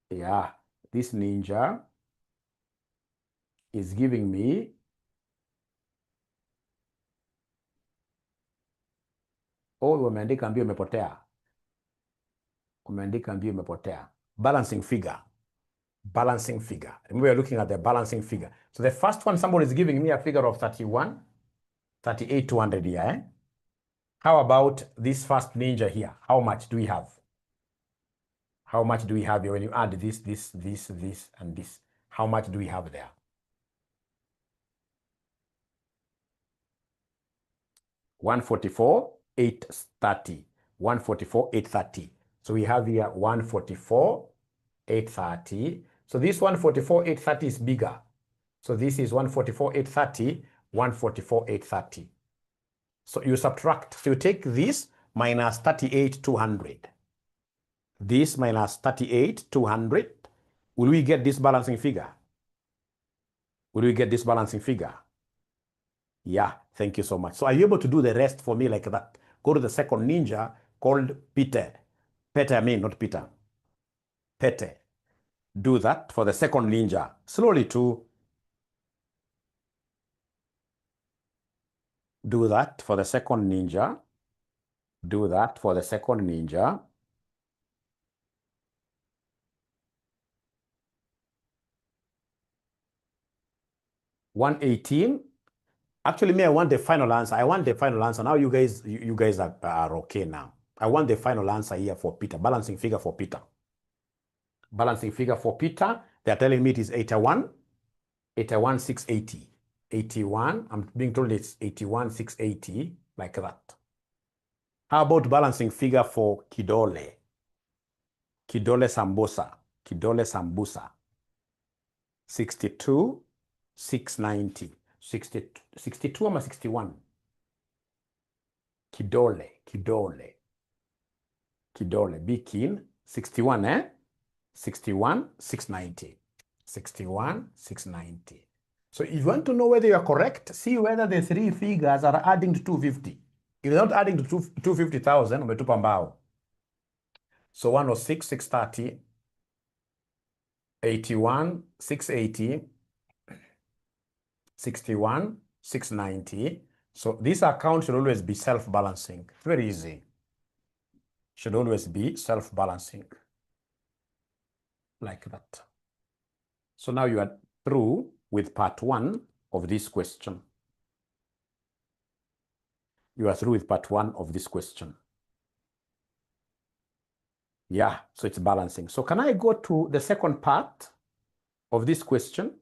yeah, this ninja is giving me umeandika mbio umepotea. Umeandika mbio umepotea. Balancing figure. Balancing figure. Remember, we're looking at the balancing figure. So the first one, somebody is giving me a figure of 38,200 here. Eh? How about this first ninja here? How much do we have? How much do we have here when you add this, and this? How much do we have there? $144,830. $144,830. So we have here $144,830. So this $144,830 is bigger. So this is $144,830, $144,830. So you subtract. So you take this minus 38,200. This minus 38,200. Will we get this balancing figure? Will we get this balancing figure? Yeah, thank you so much. So are you able to do the rest for me like that? Go to the second ninja, called Peter. Peter, I mean, not Peter. Peter. Do that for the second ninja. Slowly too. Do that for the second ninja. Do that for the second ninja. $118. Actually, me, I want the final answer. I want the final answer. Now you guys are okay now. I want the final answer here for Peter. Balancing figure for Peter. Balancing figure for Peter. They're telling me it is 81. 81,680. 81. I'm being told it's 81,680, like that. How about balancing figure for Kidole? Kidole Sambusa. Kidole Sambusa. 62,690. 62 or 61? Kidole. Be keen. 61, eh? 61,690. 61,690. So if you want to know whether you are correct, see whether the three figures are adding to 250. If they're not adding to 250,000, umetupa mbao. So 106,630, 81,680, 61,690. So this account should always be self-balancing. Very easy. Should always be self-balancing. Like that. So now you are through with part 1 of this question. You are through with part 1 of this question. Yeah, so it's balancing. So can I go to the second part of this question?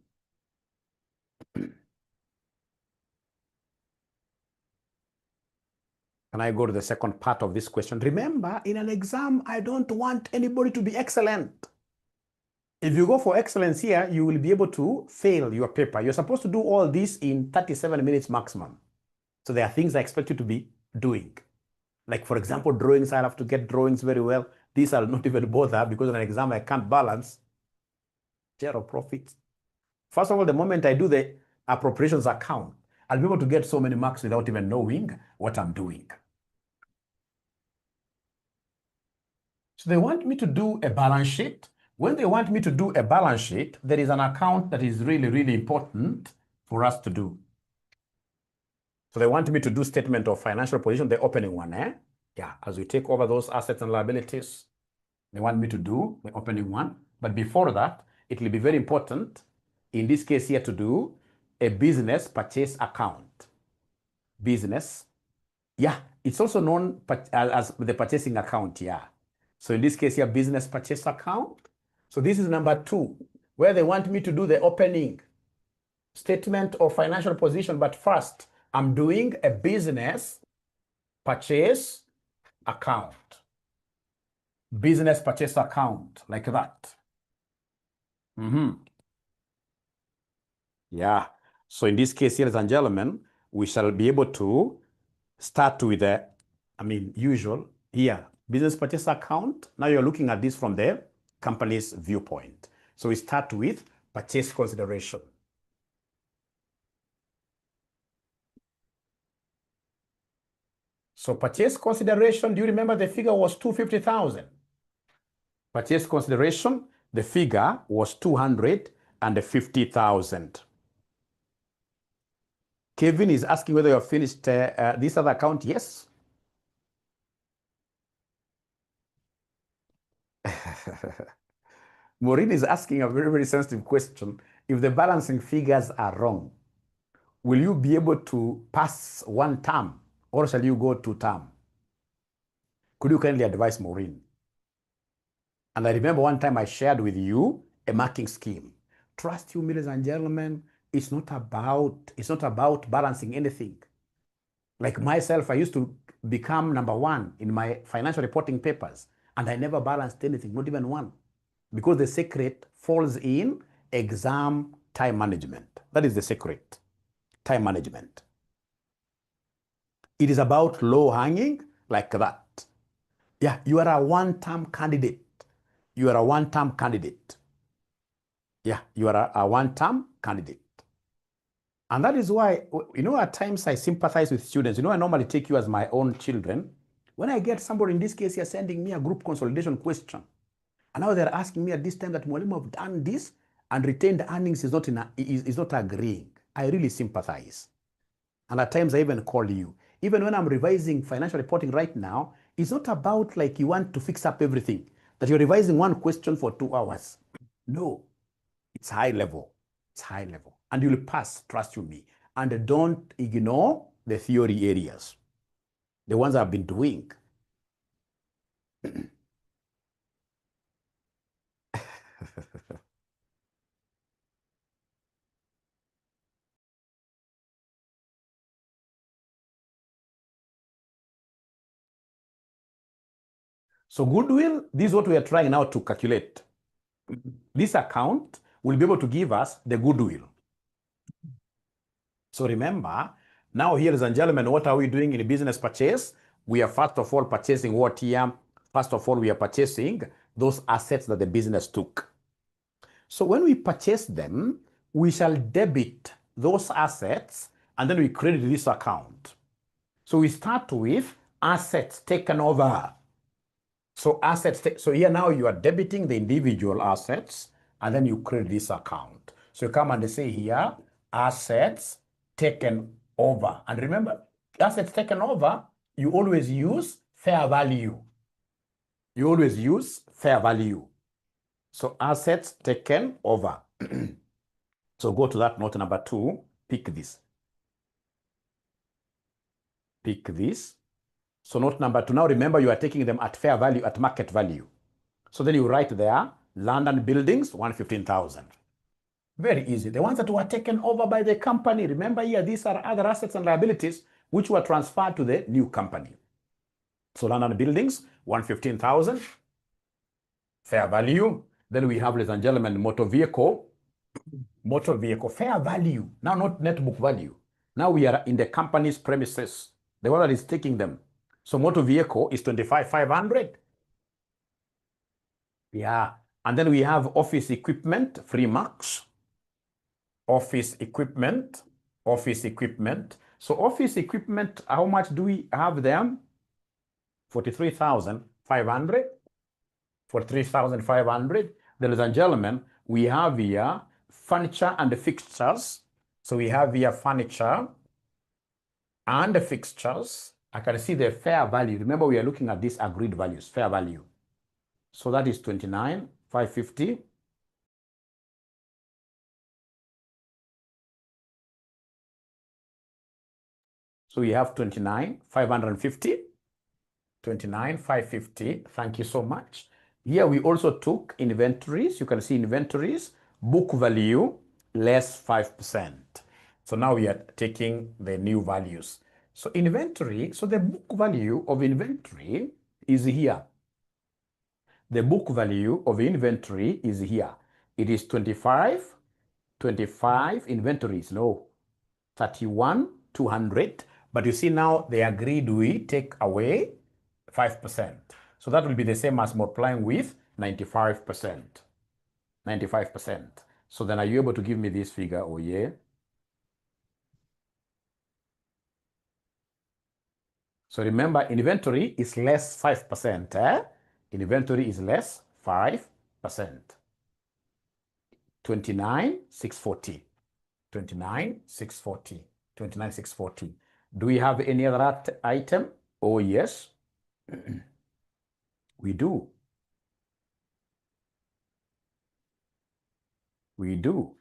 Can I go to the second part of this question? Remember, in an exam, I don't want anybody to be excellent. If you go for excellence here, you will be able to fail your paper. You're supposed to do all this in 37 minutes maximum. So there are things I expect you to be doing. Like, for example, drawings, I have to get drawings very well. These I'll not even bother because in an exam, I can't balance share of profits. First of all, the moment I do the appropriations account, I'll be able to get so many marks without even knowing what I'm doing. So they want me to do a balance sheet. When they want me to do a balance sheet, there is an account that is really, really important for us to do. So they want me to do statement of financial position, the opening one, eh? Yeah, as we take over those assets and liabilities, they want me to do the opening one. But before that, it will be very important, in this case here, to do a business purchase account. Business. Yeah, it's also known as the purchasing account, yeah. So in this case here, business purchase account. So this is number 2, where they want me to do the opening statement of financial position. But first, I'm doing a business purchase account. Business purchase account, like that. Yeah. So in this case, ladies and gentlemen, we shall be able to start with the, usual here, business purchase account. Now you're looking at this from the company's viewpoint. So we start with purchase consideration. So purchase consideration, do you remember the figure was 250,000? Purchase consideration, the figure was 250,000. Kevin is asking whether you have finished this other account. Yes. Maureen is asking a very, very sensitive question. If the balancing figures are wrong, will you be able to pass one term or shall you go 2 term? Could you kindly advise Maureen? And I remember one time I shared with you a marking scheme. Trust you, ladies and gentlemen, it's not about balancing anything. Like myself, I used to become number 1 in my financial reporting papers, and I never balanced anything, not even one, because the secret falls in exam time management. That is the secret, time management. It is about low hanging, like that. Yeah, you are a one-term candidate. You are a one-term candidate. Yeah, you are a one-term candidate. And that is why, at times I sympathize with students. I normally take you as my own children When I get somebody, in this case, you're sending me a group consolidation question, and now they're asking me at this time that Mwalimu have done this and retained earnings is not agreeing. I really sympathize. And at times I even call you. Even when I'm revising financial reporting right now, it's not about like you want to fix up everything, that you're revising one question for 2 hours. No, it's high level. It's high level. And you'll pass, trust you me. And don't ignore the theory areas, the ones I've been doing. So goodwill, this is what we are trying now to calculate. This account will be able to give us the goodwill. So remember, now here, ladies and gentlemen, what are we doing in business purchase? We are first of all purchasing what here? First of all, we are purchasing those assets that the business took. So when we purchase them, we shall debit those assets and then we credit this account. So we start with assets taken over. So so here now you are debiting the individual assets and then you credit this account. So you come and say here, assets taken over. And remember, assets taken over, you always use fair value. You always use fair value. So assets taken over. So go to that note number 2, pick this. Pick this. So note number 2, now remember you are taking them at fair value, at market value. So then you write there, land and buildings, 115,000. Very easy. The ones that were taken over by the company, remember here, these are other assets and liabilities which were transferred to the new company. So land and buildings, 115,000, fair value. Then we have, ladies and gentlemen, motor vehicle, fair value. Now not net book value. Now we are in the company's premises, the one that is taking them. So motor vehicle is 25,500. Yeah. And then we have office equipment, 3 marks. Office equipment. So office equipment, how much do we have them? 43,500. 43,500. Ladies and gentlemen, we have here furniture and fixtures. So we have here furniture and the fixtures. I can see the fair value. Remember, we are looking at these agreed values, fair value. So that is 29,550. So we have 29,550. 29,550. Thank you so much. Here we also took inventories. You can see inventories, book value less 5%. So now we are taking the new values. So inventory, so the book value of inventory is here. The book value of inventory is here. It is 25, inventory is low, 31,200. But you see now they agreed we take away 5%. So that will be the same as multiplying with 95%. 95%. So then are you able to give me this figure? Oh yeah. So remember, inventory is less 5%. Inventory is less 5%. 29,640. 29,640. 29,640. Do we have any other item? Oh, yes. We do. We do.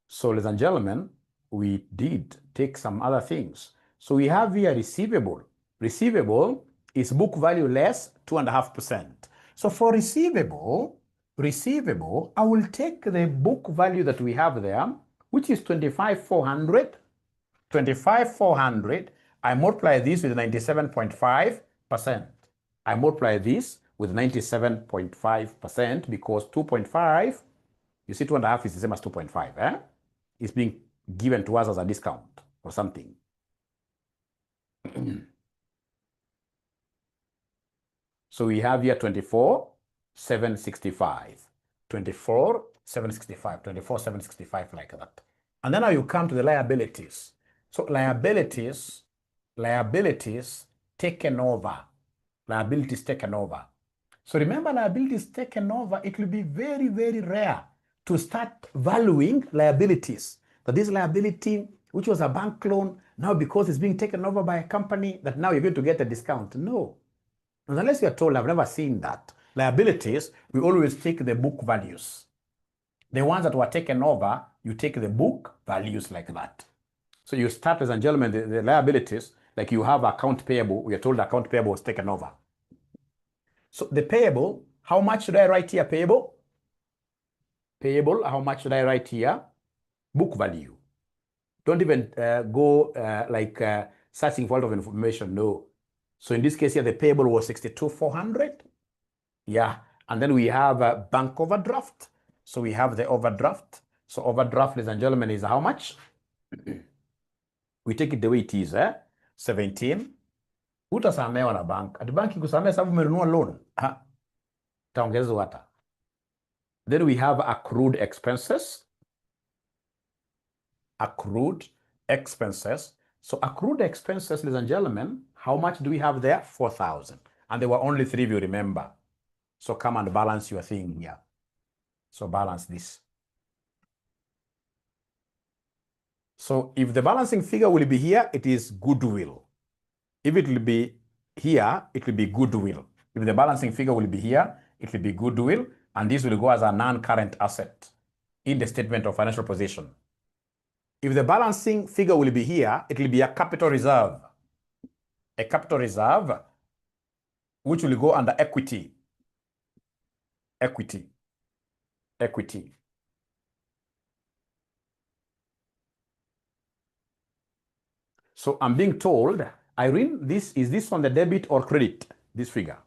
So, ladies and gentlemen, we did take some other things. So we have here receivable. Receivable is book value less 2.5%. So for receivable, I will take the book value that we have there, which is 25,400. 25,400. I multiply this with 97.5%. I multiply this with 97.5% because 2.5, you see 2.5 is the same as 2.5. It's being given to us as a discount or something. So we have here 24,765. 24,765. 24,765 like that. And then now you come to the liabilities. So liabilities taken over. liabilities taken over. So remember, liabilities taken over, it will be very, very rare to start valuing liabilities. That this liability, which was a bank loan, now because it's being taken over by a company, that now you're going to get a discount. No. Unless you're told, I've never seen that. Liabilities, we always take the book values. The ones that were taken over, you take the book values like that. So you start, ladies and gentlemen, the liabilities, like you have account payable, we are told account payable was taken over. So the payable, how much should I write here? Payable? Payable, how much should I write here? Book value. Don't even go searching for a lot of information, no. So in this case here, the payable was 62,400. Yeah, and then we have a bank overdraft. So we have the overdraft. So overdraft, ladies and gentlemen, is how much? We take it the way it is, 17. Utasamewa na bank. At bank ikusamea sababu umenunua loan. Taongeza hata. Then we have accrued expenses. Accrued expenses. So accrued expenses, ladies and gentlemen, how much do we have there? 4,000. And there were only 3 if you remember. So come and balance your thing here. So balance this. So if the balancing figure will be here, it is goodwill. If it will be here, it will be goodwill. If the balancing figure will be here, it will be goodwill, and this will go as a non-current asset in the statement of financial position. If the balancing figure will be here, it will be a capital reserve. A capital reserve, which will go under equity. Equity. Equity. So I'm being told, Irene, is this on the debit or credit? This figure,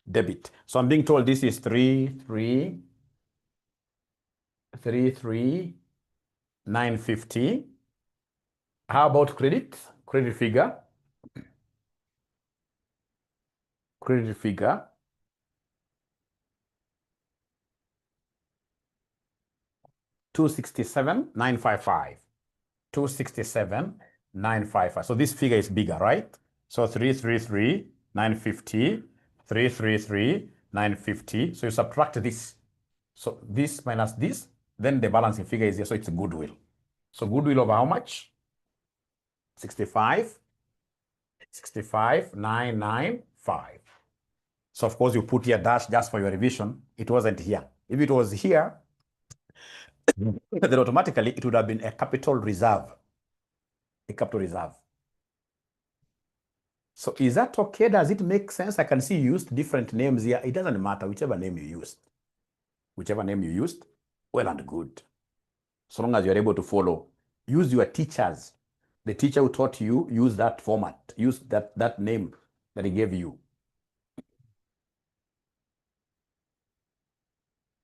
debit. So I'm being told this is 33,950. How about credit? Credit figure. Credit figure. $267,955. 267,955. So this figure is bigger, right? So 333,950, 333,950. So you subtract this. So this minus this, then the balancing figure is here. So it's goodwill. So goodwill over how much? 65,995. So of course you put here dash just for your revision. It wasn't here. If it was here, then automatically it would have been a capital reserve. A capital reserve. So is that okay? Does it make sense? I can see you used different names here. It doesn't matter whichever name you used. Whichever name you used, well and good. So long as you're able to follow. Use your teachers. The teacher who taught you, use that format. Use that name that he gave you.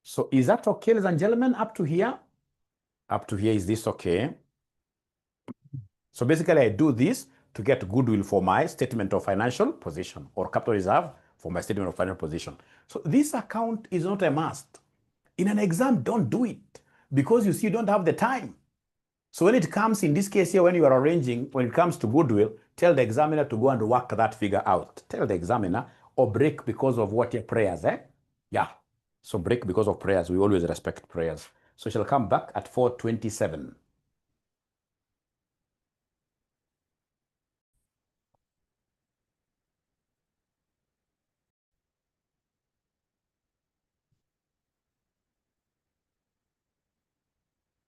So is that okay, ladies and gentlemen, up to here? Up to here, is this okay? So basically, I do this to get goodwill for my statement of financial position, or capital reserve for my statement of financial position. So this account is not a must. In an exam, don't do it because you see you don't have the time. So when it comes, in this case here, when you are arranging, when it comes to goodwill, tell the examiner to go and work that figure out. Tell the examiner, or break because of what your prayers, Yeah. So break because of prayers. We always respect prayers. So she'll come back at 427.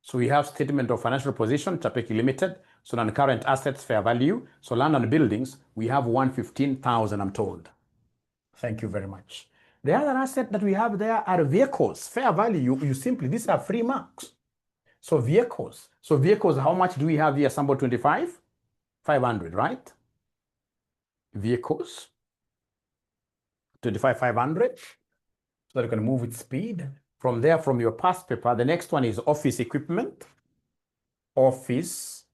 So we have statement of financial position, Chapeki Limited. So non-current assets, fair value. So land and buildings, we have 115,000, I'm told. Thank you very much. The other asset that we have there are vehicles. Fair value, you simply, these are free marks. So vehicles. So vehicles, how much do we have here? Sample 25? 500, right? Vehicles. 25,500. So that you can move with speed. From there, from your past paper, the next one is office equipment. Office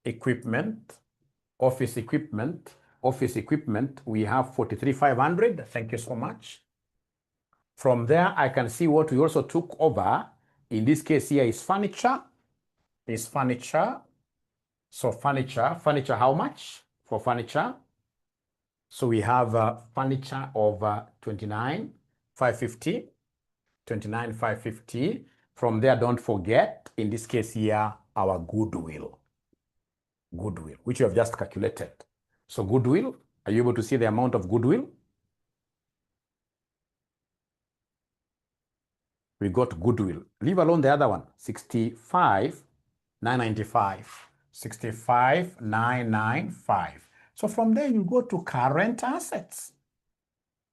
equipment. Office equipment. Office equipment, we have 43,500. Thank you so much. From there, I can see what we also took over. In this case here is furniture. Is furniture. So furniture, how much for furniture? So we have furniture of 29,550, 29,550. From there, don't forget, in this case here, our goodwill, which we have just calculated. So goodwill, are you able to see the amount of goodwill? We got goodwill. Leave alone the other one, 65,995. 65,995. So from there, you go to current assets.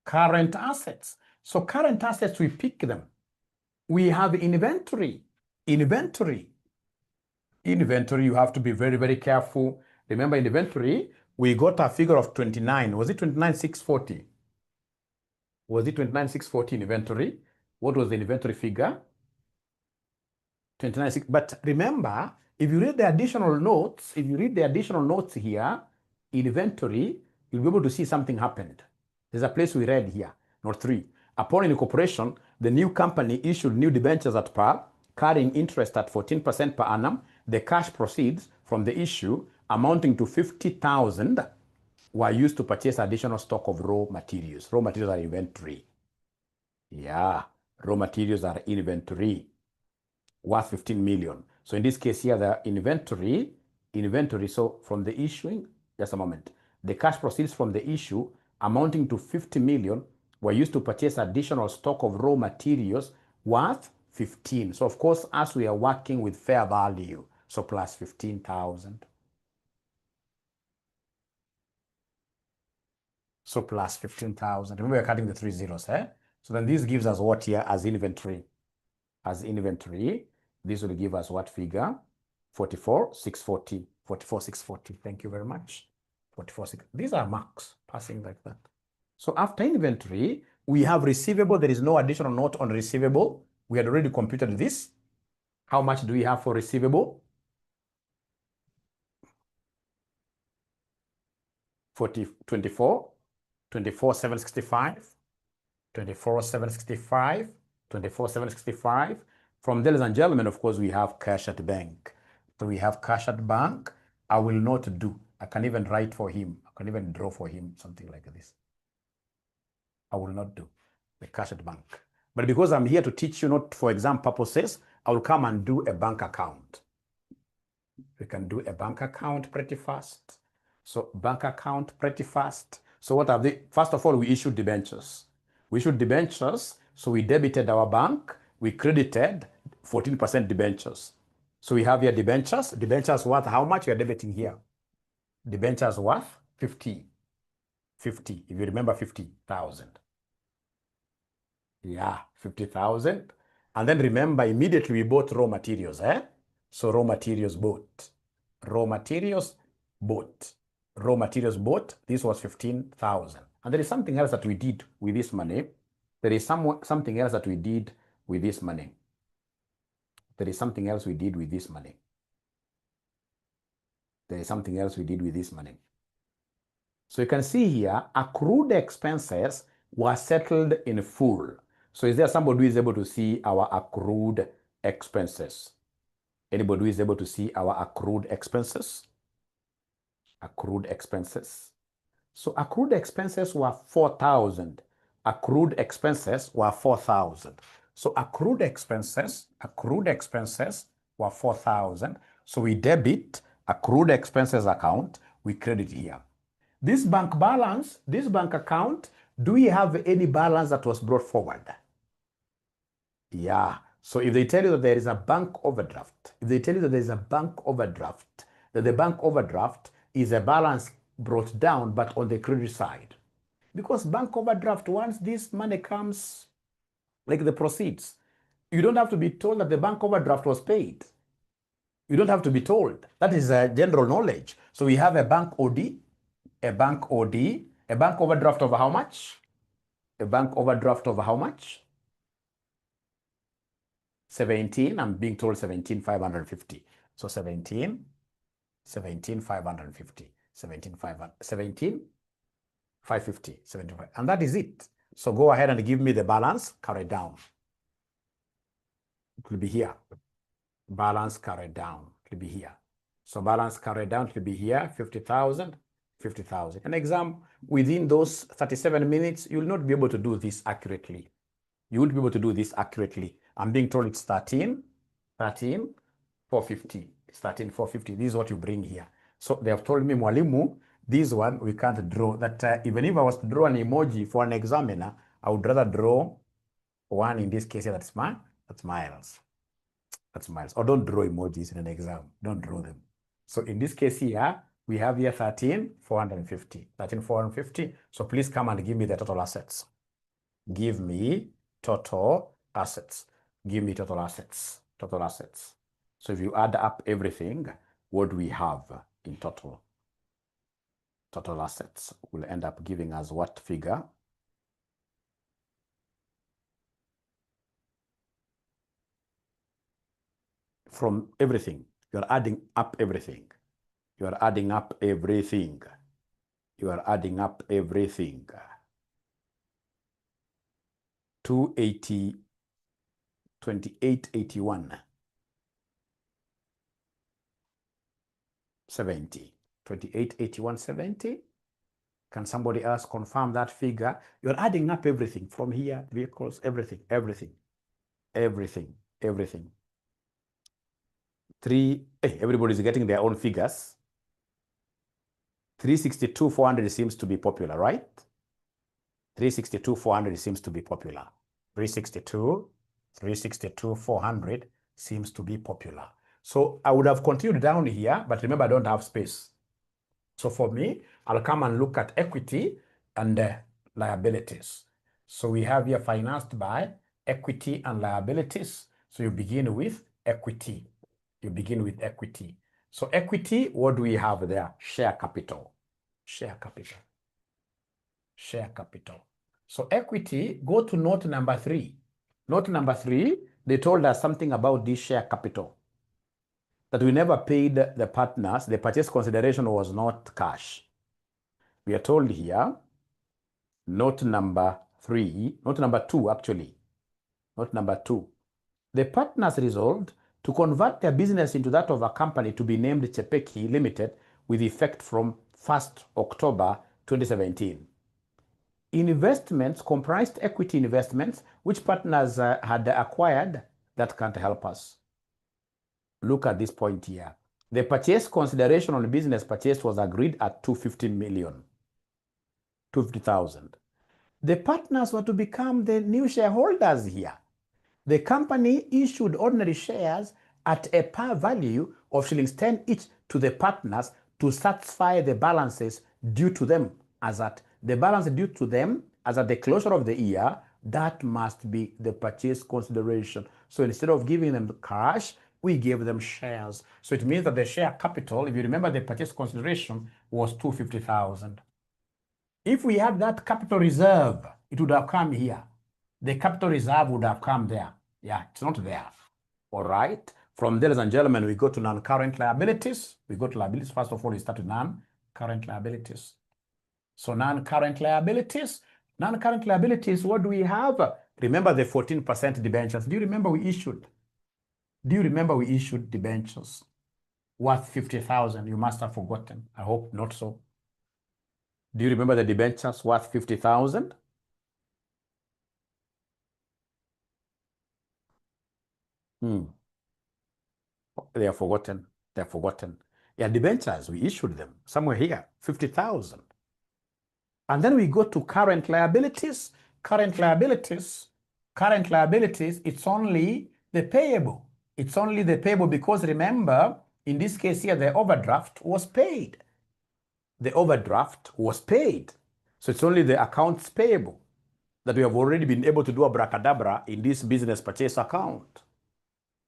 Current assets. So current assets, we pick them. We have inventory. Inventory, you have to be very, very careful. Remember, in inventory, we got a figure of 29. Was it 29,640? Was it 29,640 in inventory? What was the inventory figure? 29,640. But remember, if you read the additional notes, here, in inventory, you'll be able to see something happened. There's a place we read here, note 3. Upon incorporation, the new company issued new debentures at par, carrying interest at 14% per annum. The cash proceeds from the issue, amounting to 50,000, were used to purchase additional stock of raw materials. Raw materials are inventory. Yeah, raw materials are inventory, worth 15 million. So in this case here, the inventory, so from the issuing, just a moment, the cash proceeds from the issue amounting to 50 million were used to purchase additional stock of raw materials worth 15. So of course, as we are working with fair value, so plus 15,000. So plus 15,000. Remember, we're cutting the 3 zeros, eh? So then this gives us what here as inventory? As inventory, this will give us what figure? 44,640. 44,640. Thank you very much. 44,640. These are marks passing like that. So after inventory, we have receivable. There is no additional note on receivable. We had already computed this. How much do we have for receivable? 24,765. 24,765. 24,765. From there, ladies and gentlemen, of course, we have cash at bank. So we have cash at bank. I will not do. I can even write for him. I can even draw for him something like this. I will not do the cash at bank. But because I'm here to teach you, not for exam purposes, I will come and do a bank account. We can do a bank account pretty fast. So bank account pretty fast. So what have they? First of all, we issued debentures. We issued debentures, so we debited our bank. We credited 14% debentures. So we have here debentures. Debentures worth how much we are debiting here? Debentures worth 50. 50, if you remember 50,000. Yeah, 50,000. And then remember, immediately we bought raw materials, eh? So raw materials bought. Raw materials bought. Raw materials bought. This was 15,000. And there is something else that we did with this money. There is something else that we did with this money. There is something else we did with this money. There is something else we did with this money. So you can see here, accrued expenses were settled in full. So is there somebody who is able to see our accrued expenses? Anybody who is able to see our accrued expenses? Accrued expenses. So accrued expenses were 4,000. Accrued expenses were 4,000. So accrued expenses were 4,000. So we debit accrued expenses account, we credit here. This bank balance, this bank account, do we have any balance that was brought forward? Yeah. So if they tell you that there is a bank overdraft, that the bank overdraft is a balance brought down, but on the credit side. Because bank overdraft, once this money comes, like the proceeds, you don't have to be told that the bank overdraft was paid. You don't have to be told. That is general knowledge. So we have a bank OD, a bank overdraft of how much? A bank overdraft of how much? 17, I'm being told 17,550. So 17,550, 17,550, 75. And that is it. So go ahead and give me the balance carried down. It will be here. Balance carried down. It will be here. So balance carried down will be here, 50,000, 50,000. An exam within those 37 minutes, you'll not be able to do this accurately. You won't be able to do this accurately. I'm being told it's 13,450. It's 13,450. This is what you bring here. So they have told me, Mwalimu, this one we can't draw. That even if I was to draw an emoji for an examiner, I would rather draw one in this case here. That's miles. That's miles. Or don't draw emojis in an exam. Don't draw them. So in this case here, we have here 13,450. 13,450. So please come and give me the total assets. Give me total assets. Give me total assets. Total assets. So if you add up everything, what do we have in total? Total assets will end up giving us what figure? From everything. You're adding up everything. You are adding up everything. You are adding up everything. 280, 2881, 70, 2881, 70. Can somebody else confirm that figure? You're adding up everything from here, vehicles, everything. Everybody's getting their own figures. 362,400 seems to be popular, right? 362,400 seems to be popular. 362,400 seems to be popular. So I would have continued down here, but remember I don't have space. So for me, I'll come and look at equity and liabilities. So we have here financed by equity and liabilities. So you begin with equity. So equity, what do we have there? Share capital. So equity, go to note number 3. Note number 3, they told us something about this share capital. That we never paid the partners. The purchase consideration was not cash. We are told here, note number 2 actually. Note number 2. The partners resolved to convert their business into that of a company to be named CPFM Ksh Limited with effect from 1st October 2017. Investments comprised equity investments which partners had acquired that can't help us. Look at this point here. The purchase consideration on business purchase was agreed at 250,000. The partners were to become the new shareholders here. The company issued ordinary shares at a par value of shillings 10 each to the partners to satisfy the balances due to them as at the balance due to them as at the closure of the year. That must be the purchase consideration. So instead of giving them cash, we gave them shares. So it means that the share capital, if you remember, the purchase consideration was 250,000. If we had that capital reserve, it would have come here. The capital reserve would have come there. Yeah, it's not there. All right. From there, ladies and gentlemen, we go to non-current liabilities. We go to liabilities. First of all, we start with non-current liabilities. So non-current liabilities. Non-current liabilities, what do we have? Remember the 14% debentures. Do you remember we issued? Debentures worth 50,000? You must have forgotten. I hope not so. Do you remember the debentures worth 50,000? They are forgotten. Yeah, debentures, we issued them somewhere here, 50,000. And then we go to current liabilities. Current liabilities, it's only the payable. It's only the payable because remember, in this case here, the overdraft was paid. So it's only the accounts payable that we have already been able to do abracadabra in this business purchase account.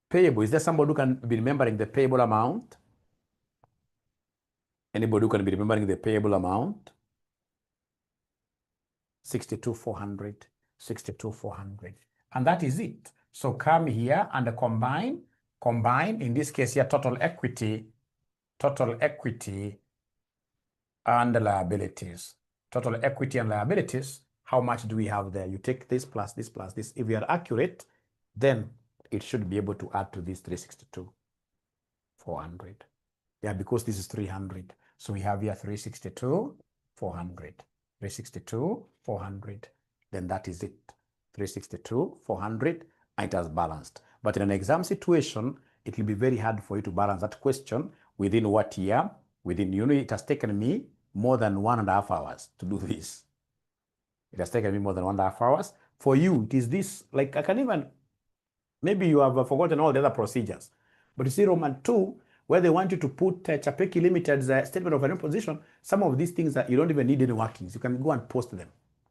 Payable, is there somebody who can be remembering the payable amount? Anybody who can be remembering the payable amount? 62,400, 62,400. And that is it. So come here and combine, in this case here, total equity and liabilities. Total equity and liabilities, how much do we have there? You take this plus this plus this. If we are accurate, then it should be able to add to this 362,400. Yeah, because this is 300. So we have here 362, 400. 362, 400. Then that is it. 362, 400, and it has balanced. But in an exam situation, it will be very hard for you to balance that question within what year? Within, it has taken me more than 1.5 hours to do this. It has taken me more than 1.5 hours. For you, it is this, like I can even, maybe you have forgotten all the other procedures. But you see Roman 2, where they want you to put Chapeki Limited's statement of an imposition, some of these things that you don't even need any workings. You can go and post them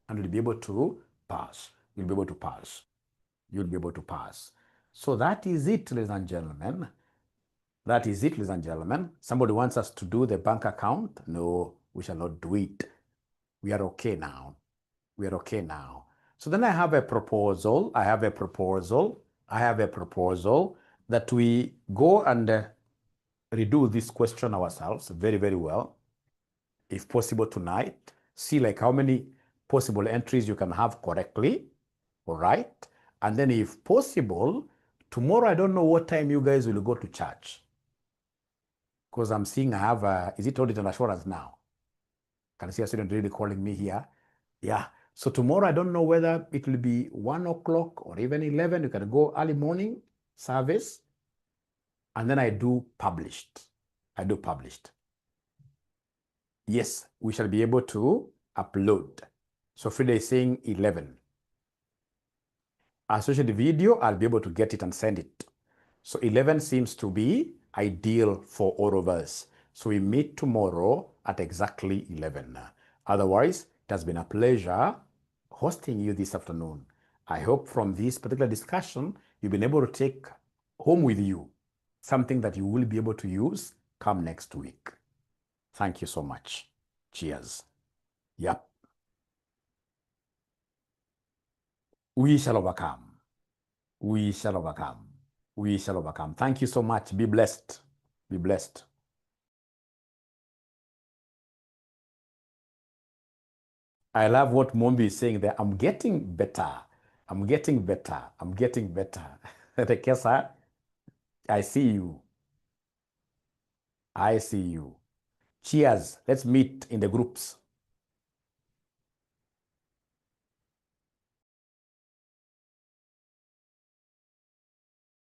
and you'll be able to pass. You'll be able to pass. You'll be able to pass. So that is it, ladies and gentlemen. That is it, ladies and gentlemen. Somebody wants us to do the bank account. No, we shall not do it. We are okay now. We are okay now. So then I have a proposal. I have a proposal that we go and redo this question ourselves very, very well. If possible tonight, see like how many possible entries you can have correctly, all right? And then if possible, tomorrow, I don't know what time you guys will go to church. Because I'm seeing I have is it audit and assurance now? Can I see a student really calling me here? Yeah. So tomorrow, I don't know whether it will be 1 o'clock or even 11. You can go early morning service. And then I do published. I do published. Yes, we shall be able to upload. So Frida is saying 11. Associated video, I'll be able to get it and send it. So 11 seems to be ideal for all of us. So we meet tomorrow at exactly 11. Otherwise, it has been a pleasure hosting you this afternoon. I hope from this particular discussion, you've been able to take home with you something that you will be able to use come next week. Thank you so much. Cheers. Yep. We shall overcome. We shall overcome. We shall overcome. Thank you so much. Be blessed. Be blessed. I love what Mombi is saying there. I'm getting better. I'm getting better. I'm getting better. Rekesa, I see you. I see you. Cheers. Let's meet in the groups.